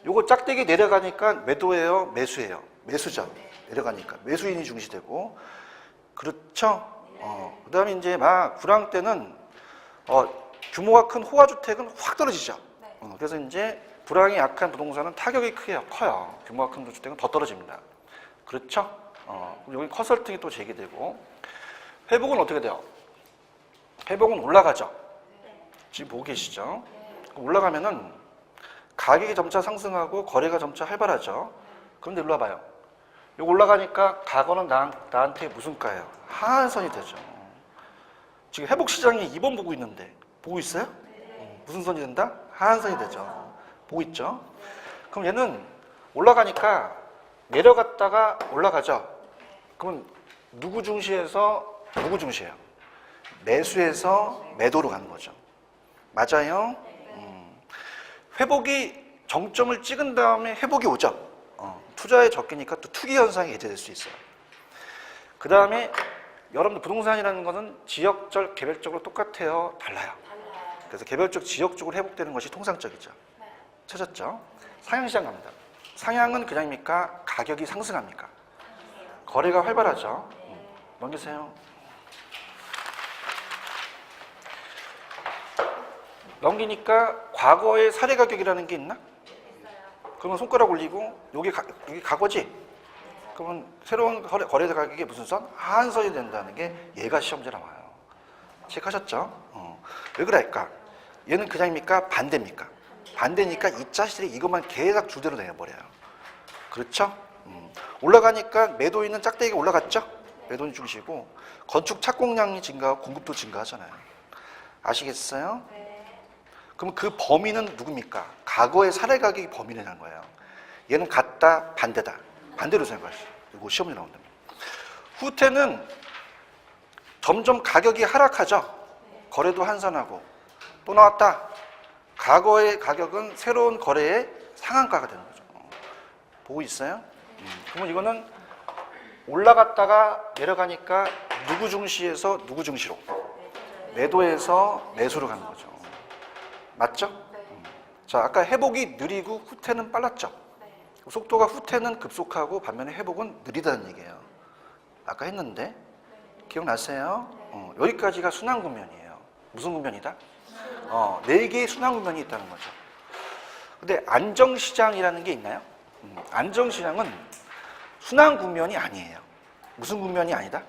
요거 짝대기 내려가니까 매도예요? 매수예요? 매수죠. 내려가니까 매수인이 중시되고 그렇죠? 그다음에 이제 막 불황 때는 규모가 큰 호화주택은 확 떨어지죠. 그래서 이제 불황이 약한 부동산은 타격이 커요. 규모가 큰 주택은 더 떨어집니다. 그렇죠? 여기 컨설팅이 또 제기되고 회복은 어떻게 돼요? 회복은 올라가죠. 지금 보고 계시죠? 올라가면은 가격이 점차 상승하고 거래가 점차 활발하죠. 그런데 일로 와봐요. 이거 올라가니까 과거는 나한테 무슨 가예요? 하한선이 되죠. 지금 회복 시장이 2번 보고 있는데 보고 있어요? 무슨 선이 된다? 하한선이 되죠. 보고 있죠? 그럼 얘는 올라가니까 내려갔다가 올라가죠. 그러면 누구 중시에서 누구 중시예요? 매수해서 매도로 가는 거죠. 맞아요? 회복이 정점을 찍은 다음에 회복이 오죠. 투자에 적기니까 또 투기 현상이 예제될 수 있어요. 그 다음에 여러분들 부동산이라는 것은 지역적, 개별적으로 똑같아요? 달라요? 그래서 개별적, 지역적으로 회복되는 것이 통상적이죠. 찾았죠? 상향시장 갑니다. 상향은 그냥입니까? 가격이 상승합니까? 거래가 활발하죠. 넘기세요. 넘기니까 과거의 사례 가격이라는 게 있나? 그러면 손가락 올리고 여기 과거지? 그러면 새로운 거래 가격이 무슨 선? 하한선이 된다는 게 얘가 시험지에 나와요. 체크하셨죠? 왜 그럴까? 얘는 그냥입니까? 반대입니까? 반대니까 이 자식들이 이것만 계속 줄대로 내버려요. 그렇죠? 올라가니까 매도 있는 짝대기가 올라갔죠? 매도인 중시고 건축 착공량이 증가하고 공급도 증가하잖아요. 아시겠어요? 그럼 그 범위는 누굽니까? 과거의 사례 가격이 범위라는 거예요. 얘는 같다, 반대다. 반대로 생각하시죠. 이거 시험에 나온답니다. 후퇴는 점점 가격이 하락하죠. 거래도 한산하고. 또 나왔다. 과거의 가격은 새로운 거래의 상한가가 되는 거죠. 보고 있어요? 그러면 이거는 올라갔다가 내려가니까 누구 중시에서 누구 중시로? 매도에서 매수로 가는 거죠. 맞죠? 자, 아까 회복이 느리고 후퇴는 빨랐죠? 속도가 후퇴는 급속하고 반면에 회복은 느리다는 얘기예요. 아까 했는데 기억나세요? 여기까지가 순환 국면이에요. 무슨 국면이다? 4개의 순환 국면이 있다는 거죠. 근데 안정시장이라는 게 있나요? 안정시장은 순환 국면이 아니에요. 무슨 국면이 아니다?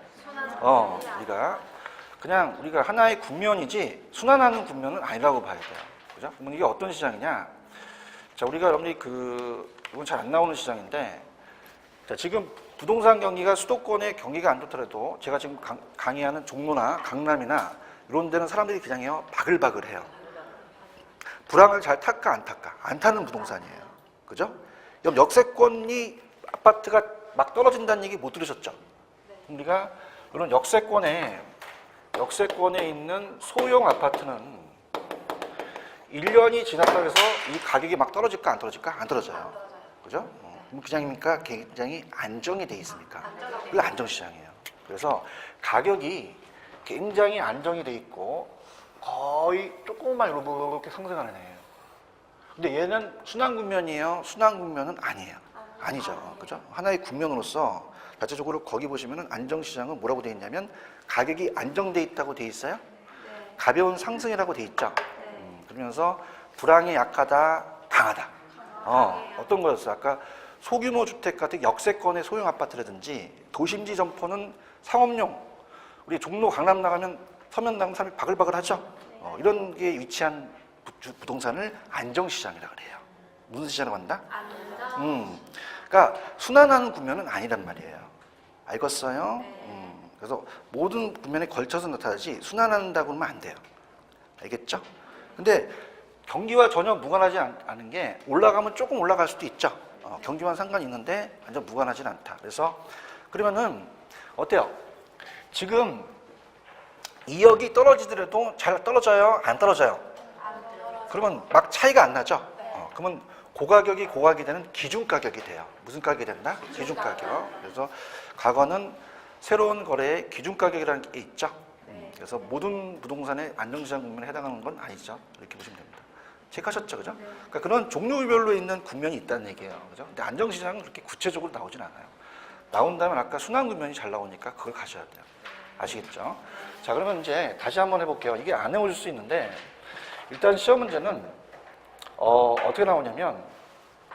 우리가 하나의 국면이지 순환하는 국면은 아니라고 봐야 돼요. 그죠? 그러면 이게 어떤 시장이냐? 자, 우리가 여러분들이 이건 잘 안 나오는 시장인데, 자, 지금 부동산 경기가 수도권의 경기가 안 좋더라도 제가 지금 강의하는 종로나 강남이나 이런 데는 사람들이 그냥요 바글바글해요. 불황을 잘 탈까 안 탈까? 안 타는 부동산이에요. 그죠? 역세권이 아파트가 막 떨어진다는 얘기 못 들으셨죠? 우리가 이런 역세권에 있는 소형 아파트는 1년이 지났다고 해서 이 가격이 막 떨어질까 안 떨어질까? 안 떨어져요. 그죠? 그럼 그냥입니까? 굉장히 안정이 돼 있습니까? 그게 안정시장이에요. 그래서 가격이 굉장히 안정이 돼 있고 거의 조금만 이렇게 상승하는 애예요. 근데 얘는 순환 국면이에요? 순환 국면은 아니에요. 아니죠. 그죠? 하나의 국면으로서 자체적으로 거기 보시면은 안정시장은 뭐라고 돼 있냐면 가격이 안정돼 있다고 돼 있어요. 가벼운 상승이라고 돼 있죠. 그러면서 불황이 약하다, 강하다. 어떤 거였어요? 아까 소규모 주택 같은 역세권의 소형 아파트라든지 도심지 점포는 상업용. 우리 종로 강남 나가면 서면 나가면 사람이 바글바글하죠. 이런 게 위치한 부동산을 안정시장이라고 그래요. 무슨 시장이라고 한다? 그러니까 순환하는 국면은 아니란 말이에요. 알겠어요? 그래서 모든 국면에 걸쳐서 나타나지 순환한다고 하면 안 돼요. 알겠죠? 근데 경기와 전혀 무관하지 않은 게 올라가면 조금 올라갈 수도 있죠. 경기와는 상관이 있는데 완전 무관하진 않다. 그래서 그러면은 어때요? 지금 2억이 떨어지더라도 잘 떨어져요? 안 떨어져요? 그러면 막 차이가 안 나죠? 그러면 고가격이 고가격이 되는 기준가격이 돼요. 무슨 가격이 된다? 기준가격. 그래서 과거는 새로운 거래의 기준가격이라는 게 있죠. 그래서 모든 부동산의 안정시장 국면에 해당하는 건 아니죠. 이렇게 보시면 됩니다. 체크하셨죠? 그죠? 그러니까 그런 종류별로 있는 국면이 있다는 얘기예요. 그죠? 근데 안정시장은 그렇게 구체적으로 나오진 않아요. 나온다면 아까 순환 국면이 잘 나오니까 그걸 가셔야 돼요. 아시겠죠? 자, 그러면 이제 다시 한번 해볼게요. 이게 안 해오실 수 있는데 일단 시험 문제는 어떻게 나오냐면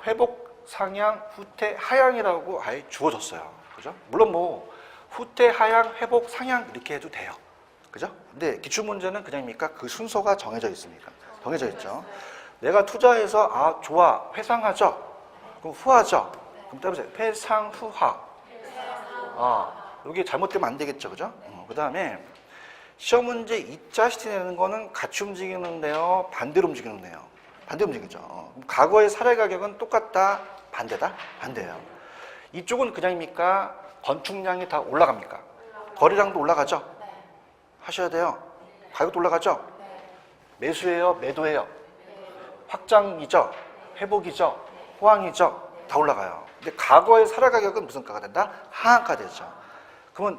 회복, 상향, 후퇴, 하향이라고 아예 주어졌어요. 그죠? 물론 뭐 후퇴, 하향, 회복, 상향 이렇게 해도 돼요. 그죠? 근데 기출 문제는 그냥입니까? 그 순서가 정해져 있습니까? 정해져 있죠. 내가 투자해서 아 좋아 회상하죠. 그럼 후하죠. 그럼 따라서 회상 후하. 여기 잘못되면 안 되겠죠, 그죠? 그 다음에 시험 문제 2자 시티 내는 거는 같이 움직이는데요, 반대로 움직이는데요. 반대로 움직이죠. 그럼 과거의 사례 가격은 똑같다, 반대다, 반대예요. 이쪽은 그냥입니까? 건축량이 다 올라갑니까? 거래량도 올라가죠. 하셔야 돼요. 가격도 올라가죠. 매수예요, 매도예요. 확장이죠, 회복이죠, 호황이죠. 다 올라가요. 근데 과거의 사례 가격은 무슨 가가 된다? 하한가 되죠. 그러면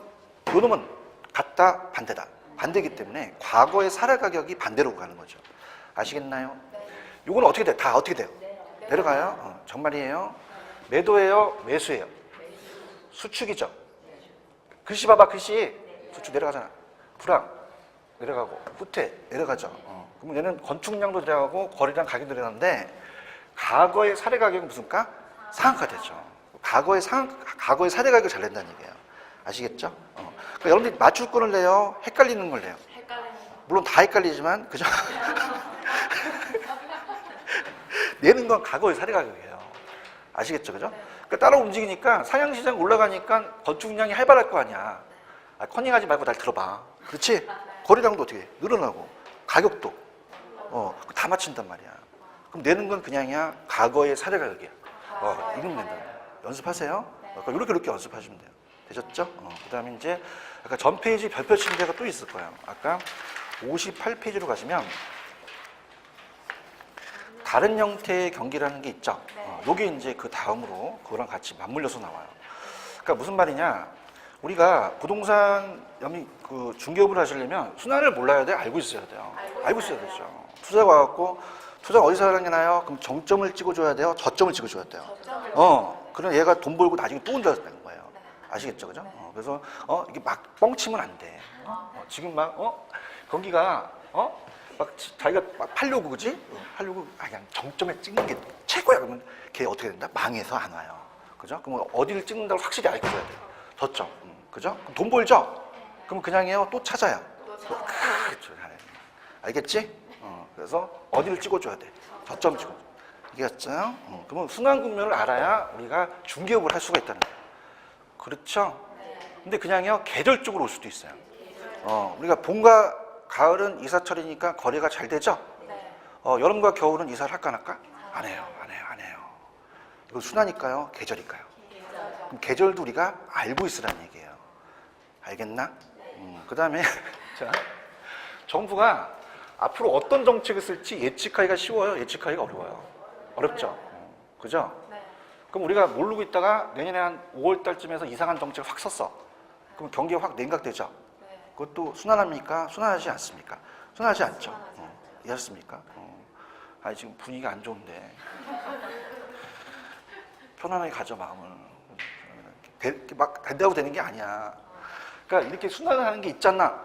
요 놈은 같다, 반대다. 반대이기 때문에 과거의 사례 가격이 반대로 가는 거죠. 아시겠나요? 요거는 어떻게 돼? 다 어떻게 돼요? 내려가요. 정말이에요. 매도예요, 매수예요. 수축이죠. 글씨 봐봐, 글씨. 수축 내려가잖아. 불황 내려가고 후퇴 내려가죠. 그러면 얘는 건축량도 내려가고 거래량 가격도 내려가는데 과거의 사례 가격은 무슨가? 상한가 되죠. 과거의 사례 가격을 잘 낸다는 얘기예요. 아시겠죠? 그러니까 여러분들이 맞출 거를 내요, 헷갈리는 걸 내요. 물론 다 헷갈리지만 그죠? 내는 건 과거의 사례 가격이에요. 아시겠죠, 그죠? 그러니까 따라 움직이니까 상향시장 올라가니까 건축량이 활발할 거 아니야. 커닝하지 말고 날 들어봐. 그렇지? 거래량도 어떻게 해? 늘어나고 가격도 다 맞춘단 말이야. 그럼 내는 건 그냥이야 과거의 사례 가격이야. 이름 낸다. 연습하세요. 이렇게 연습하시면 돼요. 되셨죠? 그 다음에 이제 아까 전 페이지 별표 친 데가 또 있을 거예요. 아까 58페이지로 가시면 다른 형태의 경기라는 게 있죠. 요게 이제 그 다음으로 그거랑 같이 맞물려서 나와요. 그러니까 무슨 말이냐? 우리가 부동산 그 중개업을 하시려면 순환을 몰라야 돼요? 알고 있어야 돼요? 알고 있어야 되죠. 투자가 와갖고 투자가 어디서 하는 게 나요? 그럼 정점을 찍어줘야 돼요? 저점을 찍어줘야 돼요? 그럼 얘가 돈 벌고 나중에 또 혼자 되는 거예요. 아시겠죠? 그죠? 그래서 이게 막 뻥치면 안 돼. 지금 막 경기가 막 자기가 막 팔려고 그지? 팔려고 그냥 정점에 찍는 게 최고야. 그러면 걔 어떻게 된다? 망해서 안 와요. 그죠? 그럼 어디를 찍는다고 확실히 알고 있어야 돼요. 저점. 그죠? 그럼 돈 벌죠? 그럼 그냥 해요. 또 찾아요. 그렇죠. 알겠지? 그래서 어디를 찍어줘야 돼? 저점 찍어. 이해했어요? 그러면 순환 국면을 알아야 우리가 중개업을 할 수가 있다는 거예요. 그렇죠? 근데 그냥요 계절적으로 올 수도 있어요. 우리가 봄과 가을은 이사철이니까 거래가 잘 되죠? 여름과 겨울은 이사를 할까 안 할까? 안 해요. 이거 순환일까요? 계절일까요? 그럼 계절도 우리가 알고 있으라는 얘기예요. 알겠나? 그 다음에 정부가 앞으로 어떤 정책을 쓸지 예측하기가 쉬워요? 예측하기가 어려워요? 어렵죠? 그죠? 그럼 우리가 모르고 있다가 내년에 한 5월 달쯤에서 이상한 정책을 확 썼어. 그럼 경기가 확 냉각되죠? 그것도 순환합니까? 순환하지 않습니까? 순환하지 않죠? 이해하셨습니까? 지금 분위기가 안 좋은데 편안하게 가져 마음을. 막 된다고 되는 게 아니야. 그러니까 이렇게 순환을 하는 게 있잖아.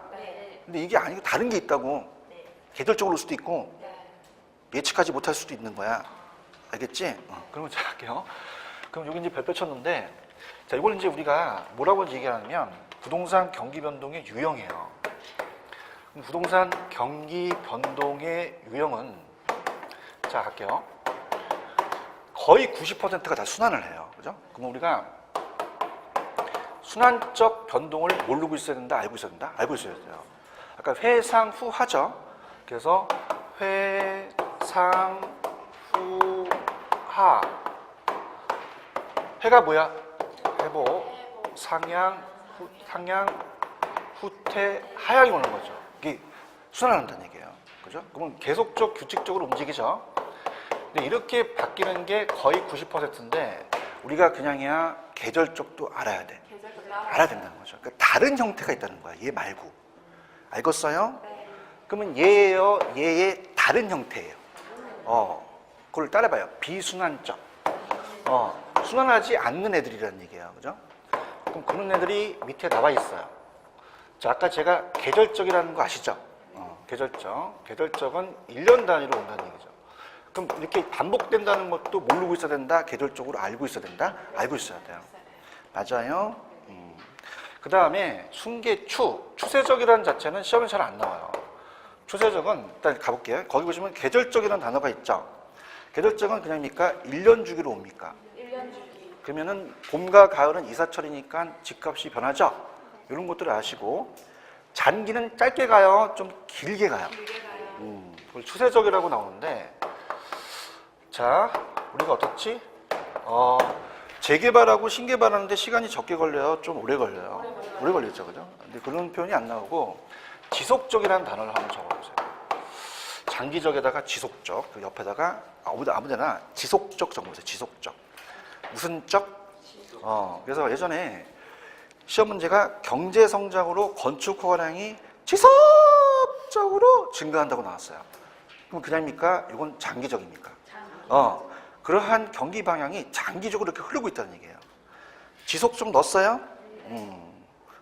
근데 이게 아니고 다른 게 있다고. 계절적으로 올 수도 있고 예측하지 못할 수도 있는 거야. 알겠지? 그러면 제가 할게요. 그럼 여기 이제 별표 쳤는데, 자, 이걸 이제 우리가 뭐라고 얘기하냐면 부동산 경기 변동의 유형이에요. 그럼 부동산 경기 변동의 유형은, 자, 갈게요. 거의 90%가 다 순환을 해요. 그죠? 그럼 우리가 순환적 변동을 모르고 있어야 된다, 알고 있어야 된다? 알고 있어야 돼요. 아까 회상 후 하죠? 그래서 회상 후 하. 해가 뭐야? 회복, 상향, 후퇴, 하향이 오는 거죠. 이게 순환한다는 얘기예요. 그죠? 그러면 계속적 규칙적으로 움직이죠. 근데 이렇게 바뀌는 게 거의 90%인데 우리가 그냥이야 계절 쪽도 알아야 돼. 알아야 된다는 거죠. 그러니까 다른 형태가 있다는 거야. 얘 말고. 알겠어요? 그러면 얘예요. 얘의 다른 형태예요. 그걸 따라봐요. 비순환적. 순환하지 않는 애들이라는 얘기예요. 그죠? 그럼 그런 애들이 밑에 나와 있어요. 자, 아까 제가 계절적이라는 거 아시죠? 계절적. 계절적은 1년 단위로 온다는 얘기죠. 그럼 이렇게 반복된다는 것도 모르고 있어야 된다? 계절적으로 알고 있어야 된다? 알고 있어야 돼요. 맞아요. 그 다음에 순계추, 추세적이라는 자체는 시험에 잘 안 나와요. 추세적은 일단 가볼게요. 거기 보시면 계절적이라는 단어가 있죠. 계절적은 그냥입니까? 1년 주기로 옵니까? 1년 주기. 그러면은 봄과 가을은 이사철이니까 집값이 변하죠. 이런 것들을 아시고 잔기는 짧게 가요, 좀 길게 가요. 길게 가요. 그걸 추세적이라고 나오는데, 자, 우리가 어떻지? 재개발하고 신개발하는데 시간이 적게 걸려요, 좀 오래 걸려요. 오래 걸리죠, 그죠? 근데 그런 표현이 안 나오고 지속적이라는 단어를 한번 적어보세요. 장기적에다가 지속적, 그 옆에다가 아무데나 지속적 적어보세요. 지속적. 무슨 적? 그래서 예전에 시험 문제가 경제 성장으로 건축 허가량이 지속적으로 증가한다고 나왔어요. 그럼 그냥입니까? 이건 장기적입니까? 그러한 경기 방향이 장기적으로 이렇게 흐르고 있다는 얘기예요. 지속적 넣었어요?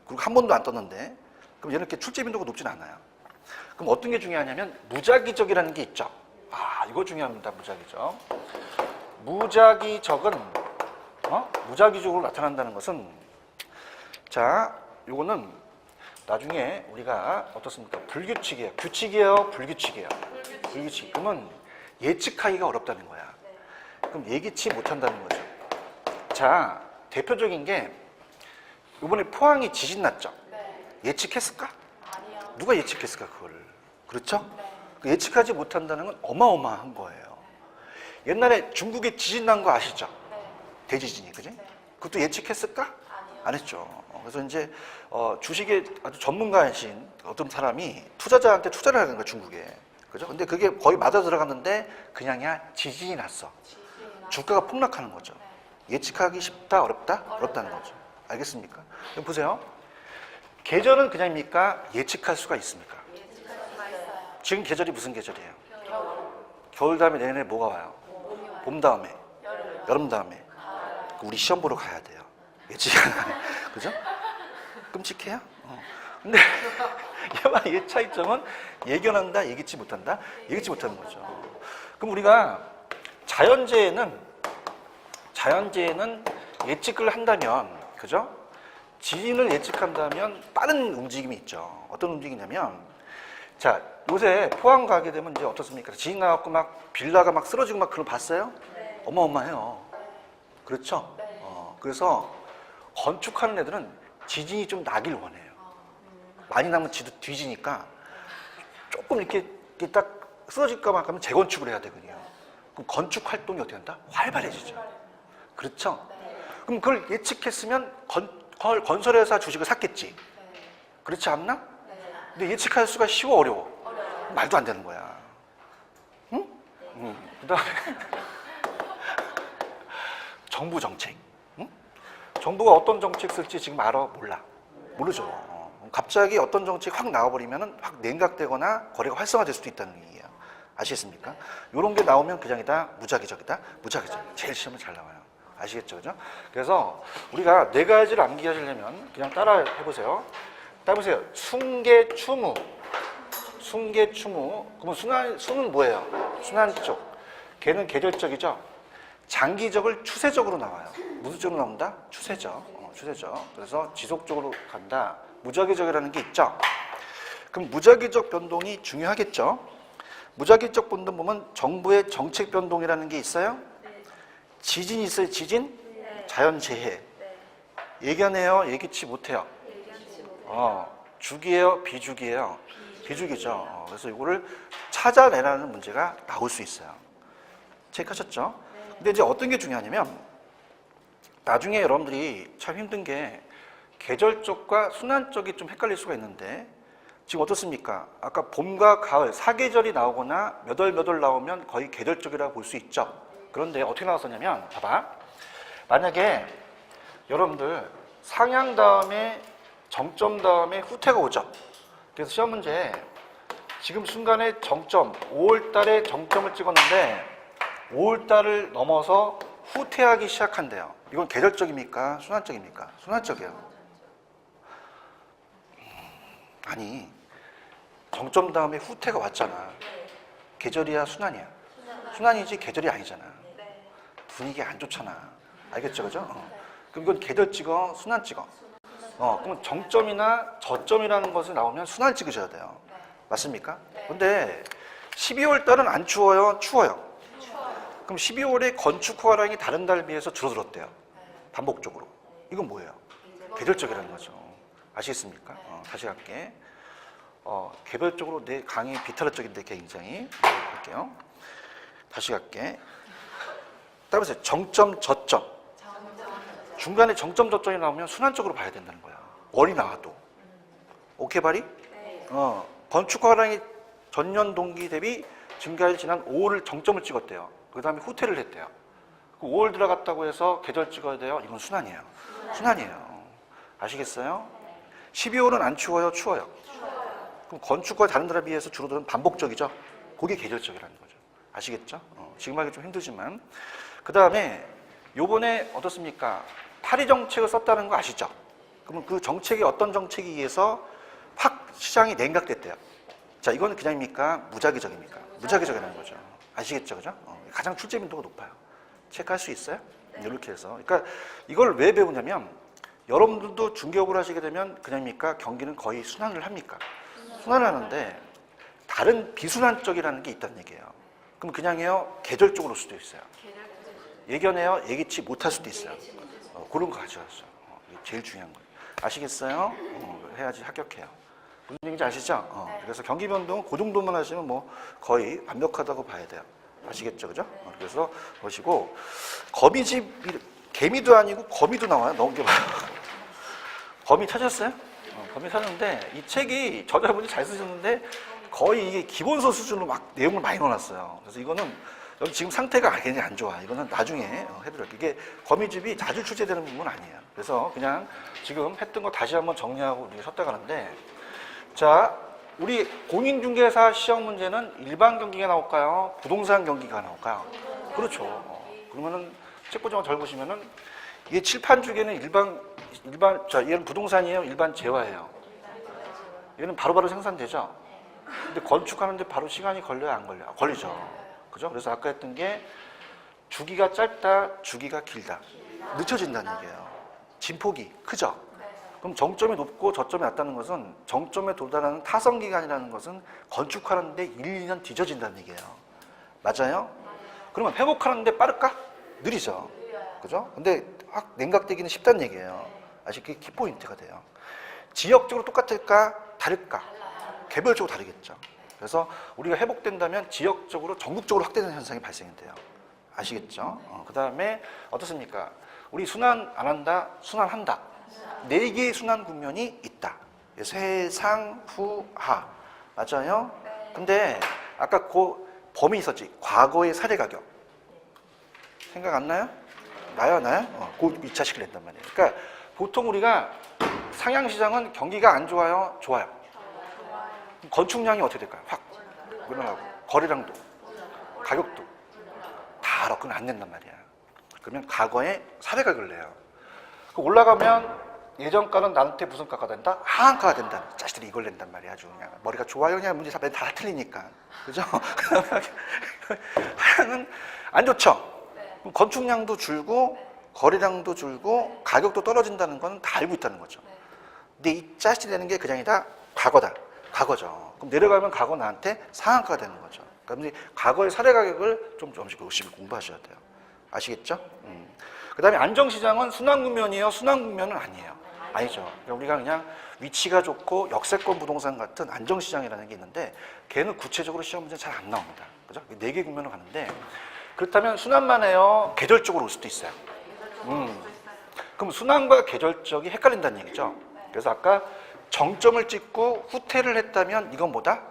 그리고 한 번도 안 떴는데, 그럼 얘는 이렇게 출제 빈도가 높진 않아요. 그럼 어떤 게 중요하냐면 무작위적이라는 게 있죠. 이거 중요합니다. 무작위적. 무작위적은 무작위적으로 나타난다는 것은, 자, 요거는 나중에 우리가 어떻습니까? 불규칙이에요. 규칙이에요? 불규칙이에요? 불규칙. 그러면 예측하기가 어렵다는 거야. 그럼 예기치 못한다는 거죠. 자, 대표적인 게 이번에 포항이 지진 났죠. 예측했을까? 아니요. 누가 예측했을까 그거를? 그렇죠? 네. 그 예측하지 못한다는 건 어마어마한 거예요. 옛날에 중국에 지진 난 거 아시죠? 네. 대지진이, 그지? 네. 그것도 예측했을까? 아니요. 안 했죠. 그래서 이제 주식에 아주 전문가이신 어떤 사람이 투자자한테 투자를 하는 거야, 중국에. 그죠? 근데 그게 거의 맞아 들어갔는데 그냥이야 지진이 났어. 지진이나. 주가가 폭락하는 거죠. 예측하기 쉽다, 어렵다? 어렵다는 거죠. 알겠습니까? 그럼 보세요. 계절은 그냥입니까? 예측할 수가 있습니까? 예측할 수가 있어요. 지금 계절이 무슨 계절이에요? 겨울. 겨울 다음에 내년에 뭐가 와요? 봄이 와요. 봄 다음에, 여름. 여름 다음에. 가을. 우리 시험 보러 가야 돼요. 예측이 안 가요. 그죠? 끔찍해요? 근데 얘 차이점은 예견한다, 예기치 못한다? 예기치 못하는 거죠. 그럼 우리가 자연재해는 예측을 한다면, 그죠? 지진을 예측한다면 빠른 움직임이 있죠. 어떤 움직임이냐면, 자, 요새 포항 가게 되면 이제 어떻습니까? 지진 나갖고 막 빌라가 막 쓰러지고 막 그런 거 봤어요? 네. 어마어마해요. 그렇죠? 네. 그래서 건축하는 애들은 지진이 좀 나길 원해요. 많이 나면 뒤지니까 조금 이렇게 딱 쓰러질까 봐 하면 재건축을 해야 되거든요. 그럼 건축 활동이 어떻게 한다? 활발해지죠. 그렇죠? 그럼 그걸 예측했으면 건설회사 주식을 샀겠지. 그렇지 않나? 근데 예측할 수가 쉬워, 어려워? 말도 안 되는 거야. 응? 그 다음에 정부 정책. 응? 정부가 어떤 정책 쓸지 지금 알아? 몰라. 모르죠. 갑자기 어떤 정책이 확 나와버리면 확 냉각되거나 거래가 활성화될 수도 있다는 얘기예요. 아시겠습니까? 이런 게 나오면 그냥이다, 무작위적이다, 무작위적. 제일 시험은 잘 나와요. 아시겠죠? 그죠? 그래서 우리가 네 가지를 암기하시려면 그냥 따라 해보세요. 따라해보세요. 순계추무. 순계추무. 그러면 순은 뭐예요? 순한 쪽. 걔는 계절적이죠? 장기적을 추세적으로 나와요. 무슨 쪽으로 나온다? 추세적. 추세적. 그래서 지속적으로 간다. 무작위적이라는 게 있죠? 그럼 무작위적 변동이 중요하겠죠? 무작위적 변동 보면 정부의 정책 변동이라는 게 있어요? 지진이 있어요, 지진? 자연재해. 예견해요, 예기치 못해요? 주기예요, 비주기예요? 비주기죠. 그래서 이거를 찾아내라는 문제가 나올 수 있어요. 체크하셨죠? 근데 이제 어떤 게 중요하냐면 나중에 여러분들이 참 힘든 게 계절적과 순환적이 좀 헷갈릴 수가 있는데 지금 어떻습니까? 아까 봄과 가을, 사계절이 나오거나 몇 월 나오면 거의 계절적이라고 볼 수 있죠. 그런데 어떻게 나왔었냐면 봐봐. 만약에 여러분들 상향 다음에 정점 다음에 후퇴가 오죠. 그래서 시험 문제에 지금 순간에 정점, 5월 달에 정점을 찍었는데 5월 달을 넘어서 후퇴하기 시작한대요. 이건 계절적입니까? 순환적입니까? 순환적이에요. 아니, 정점 다음에 후퇴가 왔잖아. 계절이야, 순환이야? 순환이지 계절이 아니잖아. 분위기 안 좋잖아. 알겠죠, 그죠? 그럼 이건 계절 찍어, 순환 찍어. 그럼 정점이나 저점이라는 것이 나오면 순환 찍으셔야 돼요. 맞습니까? 근데 12월 달은 안 추워요? 추워요? 그럼 12월에 건축 허가량이 다른 달에 비해서 줄어들었대요. 반복적으로. 이건 뭐예요? 계절적이라는 거죠. 아시겠습니까? 다시 갈게. 개별적으로 내 강의 비타르적인데 굉장히 볼게요. 다시 갈게. 따라서 정점, 저점. 중간에 정점, 저점이 나오면 순환적으로 봐야 된다는 거야. 월이 나와도. 오케이, 바리? 건축 허가량이 전년 동기 대비 증가일 지난 5월을 정점을 찍었대요. 그 다음에 후퇴를 했대요. 5월 들어갔다고 해서 계절 찍어야 돼요? 이건 순환이에요. 순환이에요. 아시겠어요? 12월은 안 추워요? 추워요? 그럼 건축과 다른 달에 비해서 줄어드는 반복적이죠? 그게 계절적이라는 거죠. 아시겠죠? 지금 하기 좀 힘들지만. 그 다음에 요번에 어떻습니까? 파리 정책을 썼다는 거 아시죠? 그러면 그 정책이 어떤 정책에 의해서 확 시장이 냉각됐대요. 자, 이거는 그냥입니까? 무작위적입니까? 무작위적이라는 거죠. 아시겠죠? 그죠? 가장 출제 빈도가 높아요. 체크할 수 있어요? 이렇게 해서. 그러니까 이걸 왜 배우냐면 여러분들도 중개업을 하시게 되면 그냥입니까? 경기는 거의 순환을 합니까? 순환을 하는데 다른 비순환적이라는 게 있다는 얘기예요. 그럼 그냥요 계절적으로 올 수도 있어요. 예견해요? 예기치 못할 수도 있어요. 그런 거 가져왔어요. 이게 제일 중요한 거예요. 아시겠어요? 해야지 합격해요. 무슨 얘기인지 아시죠? 그래서 경기 변동 그 정도만 하시면 뭐 거의 완벽하다고 봐야 돼요. 아시겠죠? 그죠? 그래서 보시고 거미집, 개미도 아니고 거미도 나와요. 넘겨봐요. 거미 찾았어요? 거미 찾았는데 이 책이 저자분이 잘 쓰셨는데 거의 이게 기본서 수준으로 막 내용을 많이 넣어놨어요. 그래서 이거는 여기 지금 상태가 굉장히 안 좋아. 이거는 나중에 해드릴게요. 이게 거미집이 자주 출제되는 부분은 아니에요. 그래서 그냥 지금 했던 거 다시 한번 정리하고 우리 쉬었다 가는데 자, 우리 공인중개사 시험 문제는 일반 경기가 나올까요? 부동산 경기가 나올까요? 그렇죠. 그러면은 책보정을 잘 보시면은 이게 칠판 주기는 자, 얘는 부동산이에요? 일반 재화예요? 얘는 바로바로 생산되죠? 근데 건축하는데 바로 시간이 걸려요? 안 걸려요? 걸리죠. 그죠? 그래서 아까 했던 게 주기가 짧다, 주기가 길다. 늦춰진다는 얘기예요. 진폭이 크죠? 그럼 정점이 높고 저점이 낮다는 것은 정점에 도달하는 타성기간이라는 것은 건축하는데 1, 2년 뒤져진다는 얘기예요. 맞아요? 그러면 회복하는데 빠를까? 느리죠. 그죠? 근데 확 냉각되기는 쉽다는 얘기예요. 아직 그게 키포인트가 돼요. 지역적으로 똑같을까? 다를까? 개별적으로 다르겠죠. 그래서 우리가 회복된다면 지역적으로 전국적으로 확대되는 현상이 발생이 돼요. 아시겠죠? 그 다음에 어떻습니까? 우리 순환 안 한다? 순환한다. 4개의 순환 국면이 있다. 세상, 후, 하. 맞아요? 근데 아까 그 범위 있었지? 과거의 사례 가격. 생각 안 나요? 나요? 그 2차식을 냈단 말이에요. 그러니까 보통 우리가 상향시장은 경기가 안 좋아요? 좋아요. 건축량이 어떻게 될까요? 확 늘어나고 거래량도 가격도 다 럭크는 안 된단 말이야. 그러면 과거에 사례 가격을 내요. 올라가면 예전가는 나한테 무슨 가가 된다? 하한가가 된다. 자식들이 이걸 낸단 말이야. 아주 그냥 머리가 좋아요? 그냥 문제 다 틀리니까. 그죠? 하향은 안 좋죠? 그럼 건축량도 줄고 거래량도 줄고 가격도 떨어진다는 건 다 알고 있다는 거죠. 근데 이 자식들이 내는 게 그냥이다 과거다. 과거죠. 그럼 내려가면 과거 나한테 상한가가 되는 거죠. 그러니까 과거의 사례 가격을 좀 열심히 공부하셔야 돼요. 아시겠죠? 그 다음에 안정시장은 순환국면이에요? 순환국면은 아니에요. 아니죠. 그러니까 우리가 그냥 위치가 좋고 역세권 부동산 같은 안정시장이라는 게 있는데 걔는 구체적으로 시험 문제 잘 안 나옵니다. 그죠? 4개 국면으로 가는데 그렇다면 순환만 해요? 계절적으로 올 수도 있어요. 그럼 순환과 계절적이 헷갈린다는 얘기죠. 그래서 아까 정점을 찍고 후퇴를 했다면 이건 뭐다?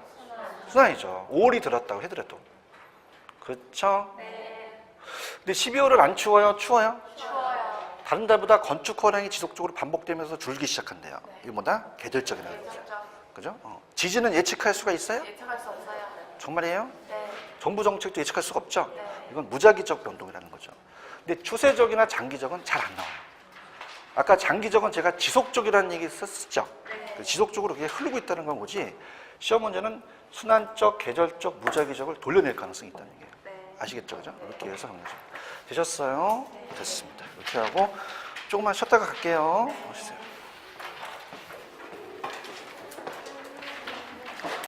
순환이죠. 5월이 들었다고 해더라도. 그렇죠? 근데 12월은 안 추워요? 추워요? 다른 달보다 건축 허량이 지속적으로 반복되면서 줄기 시작한대요. 이게 뭐다? 계절적이라는 거죠. 그죠? 지진은 예측할 수가 있어요? 예측할 수 없어요. 정말이에요? 네. 정부 정책도 예측할 수가 없죠? 이건 무작위적 변동이라는 거죠. 근데 추세적이나 장기적은 잘 안 나와요. 아까 장기적은 제가 지속적이라는 얘기 썼죠? 네. 지속적으로 그게 흐르고 있다는 건 뭐지? 시험 문제는 순환적, 계절적, 무작위적을 돌려낼 가능성이 있다는 얘기예요. 네. 아시겠죠? 그죠? 이렇게 해서 하는 거죠. 되셨어요? 됐습니다. 이렇게 하고 조금만 쉬었다가 갈게요. 오시세요.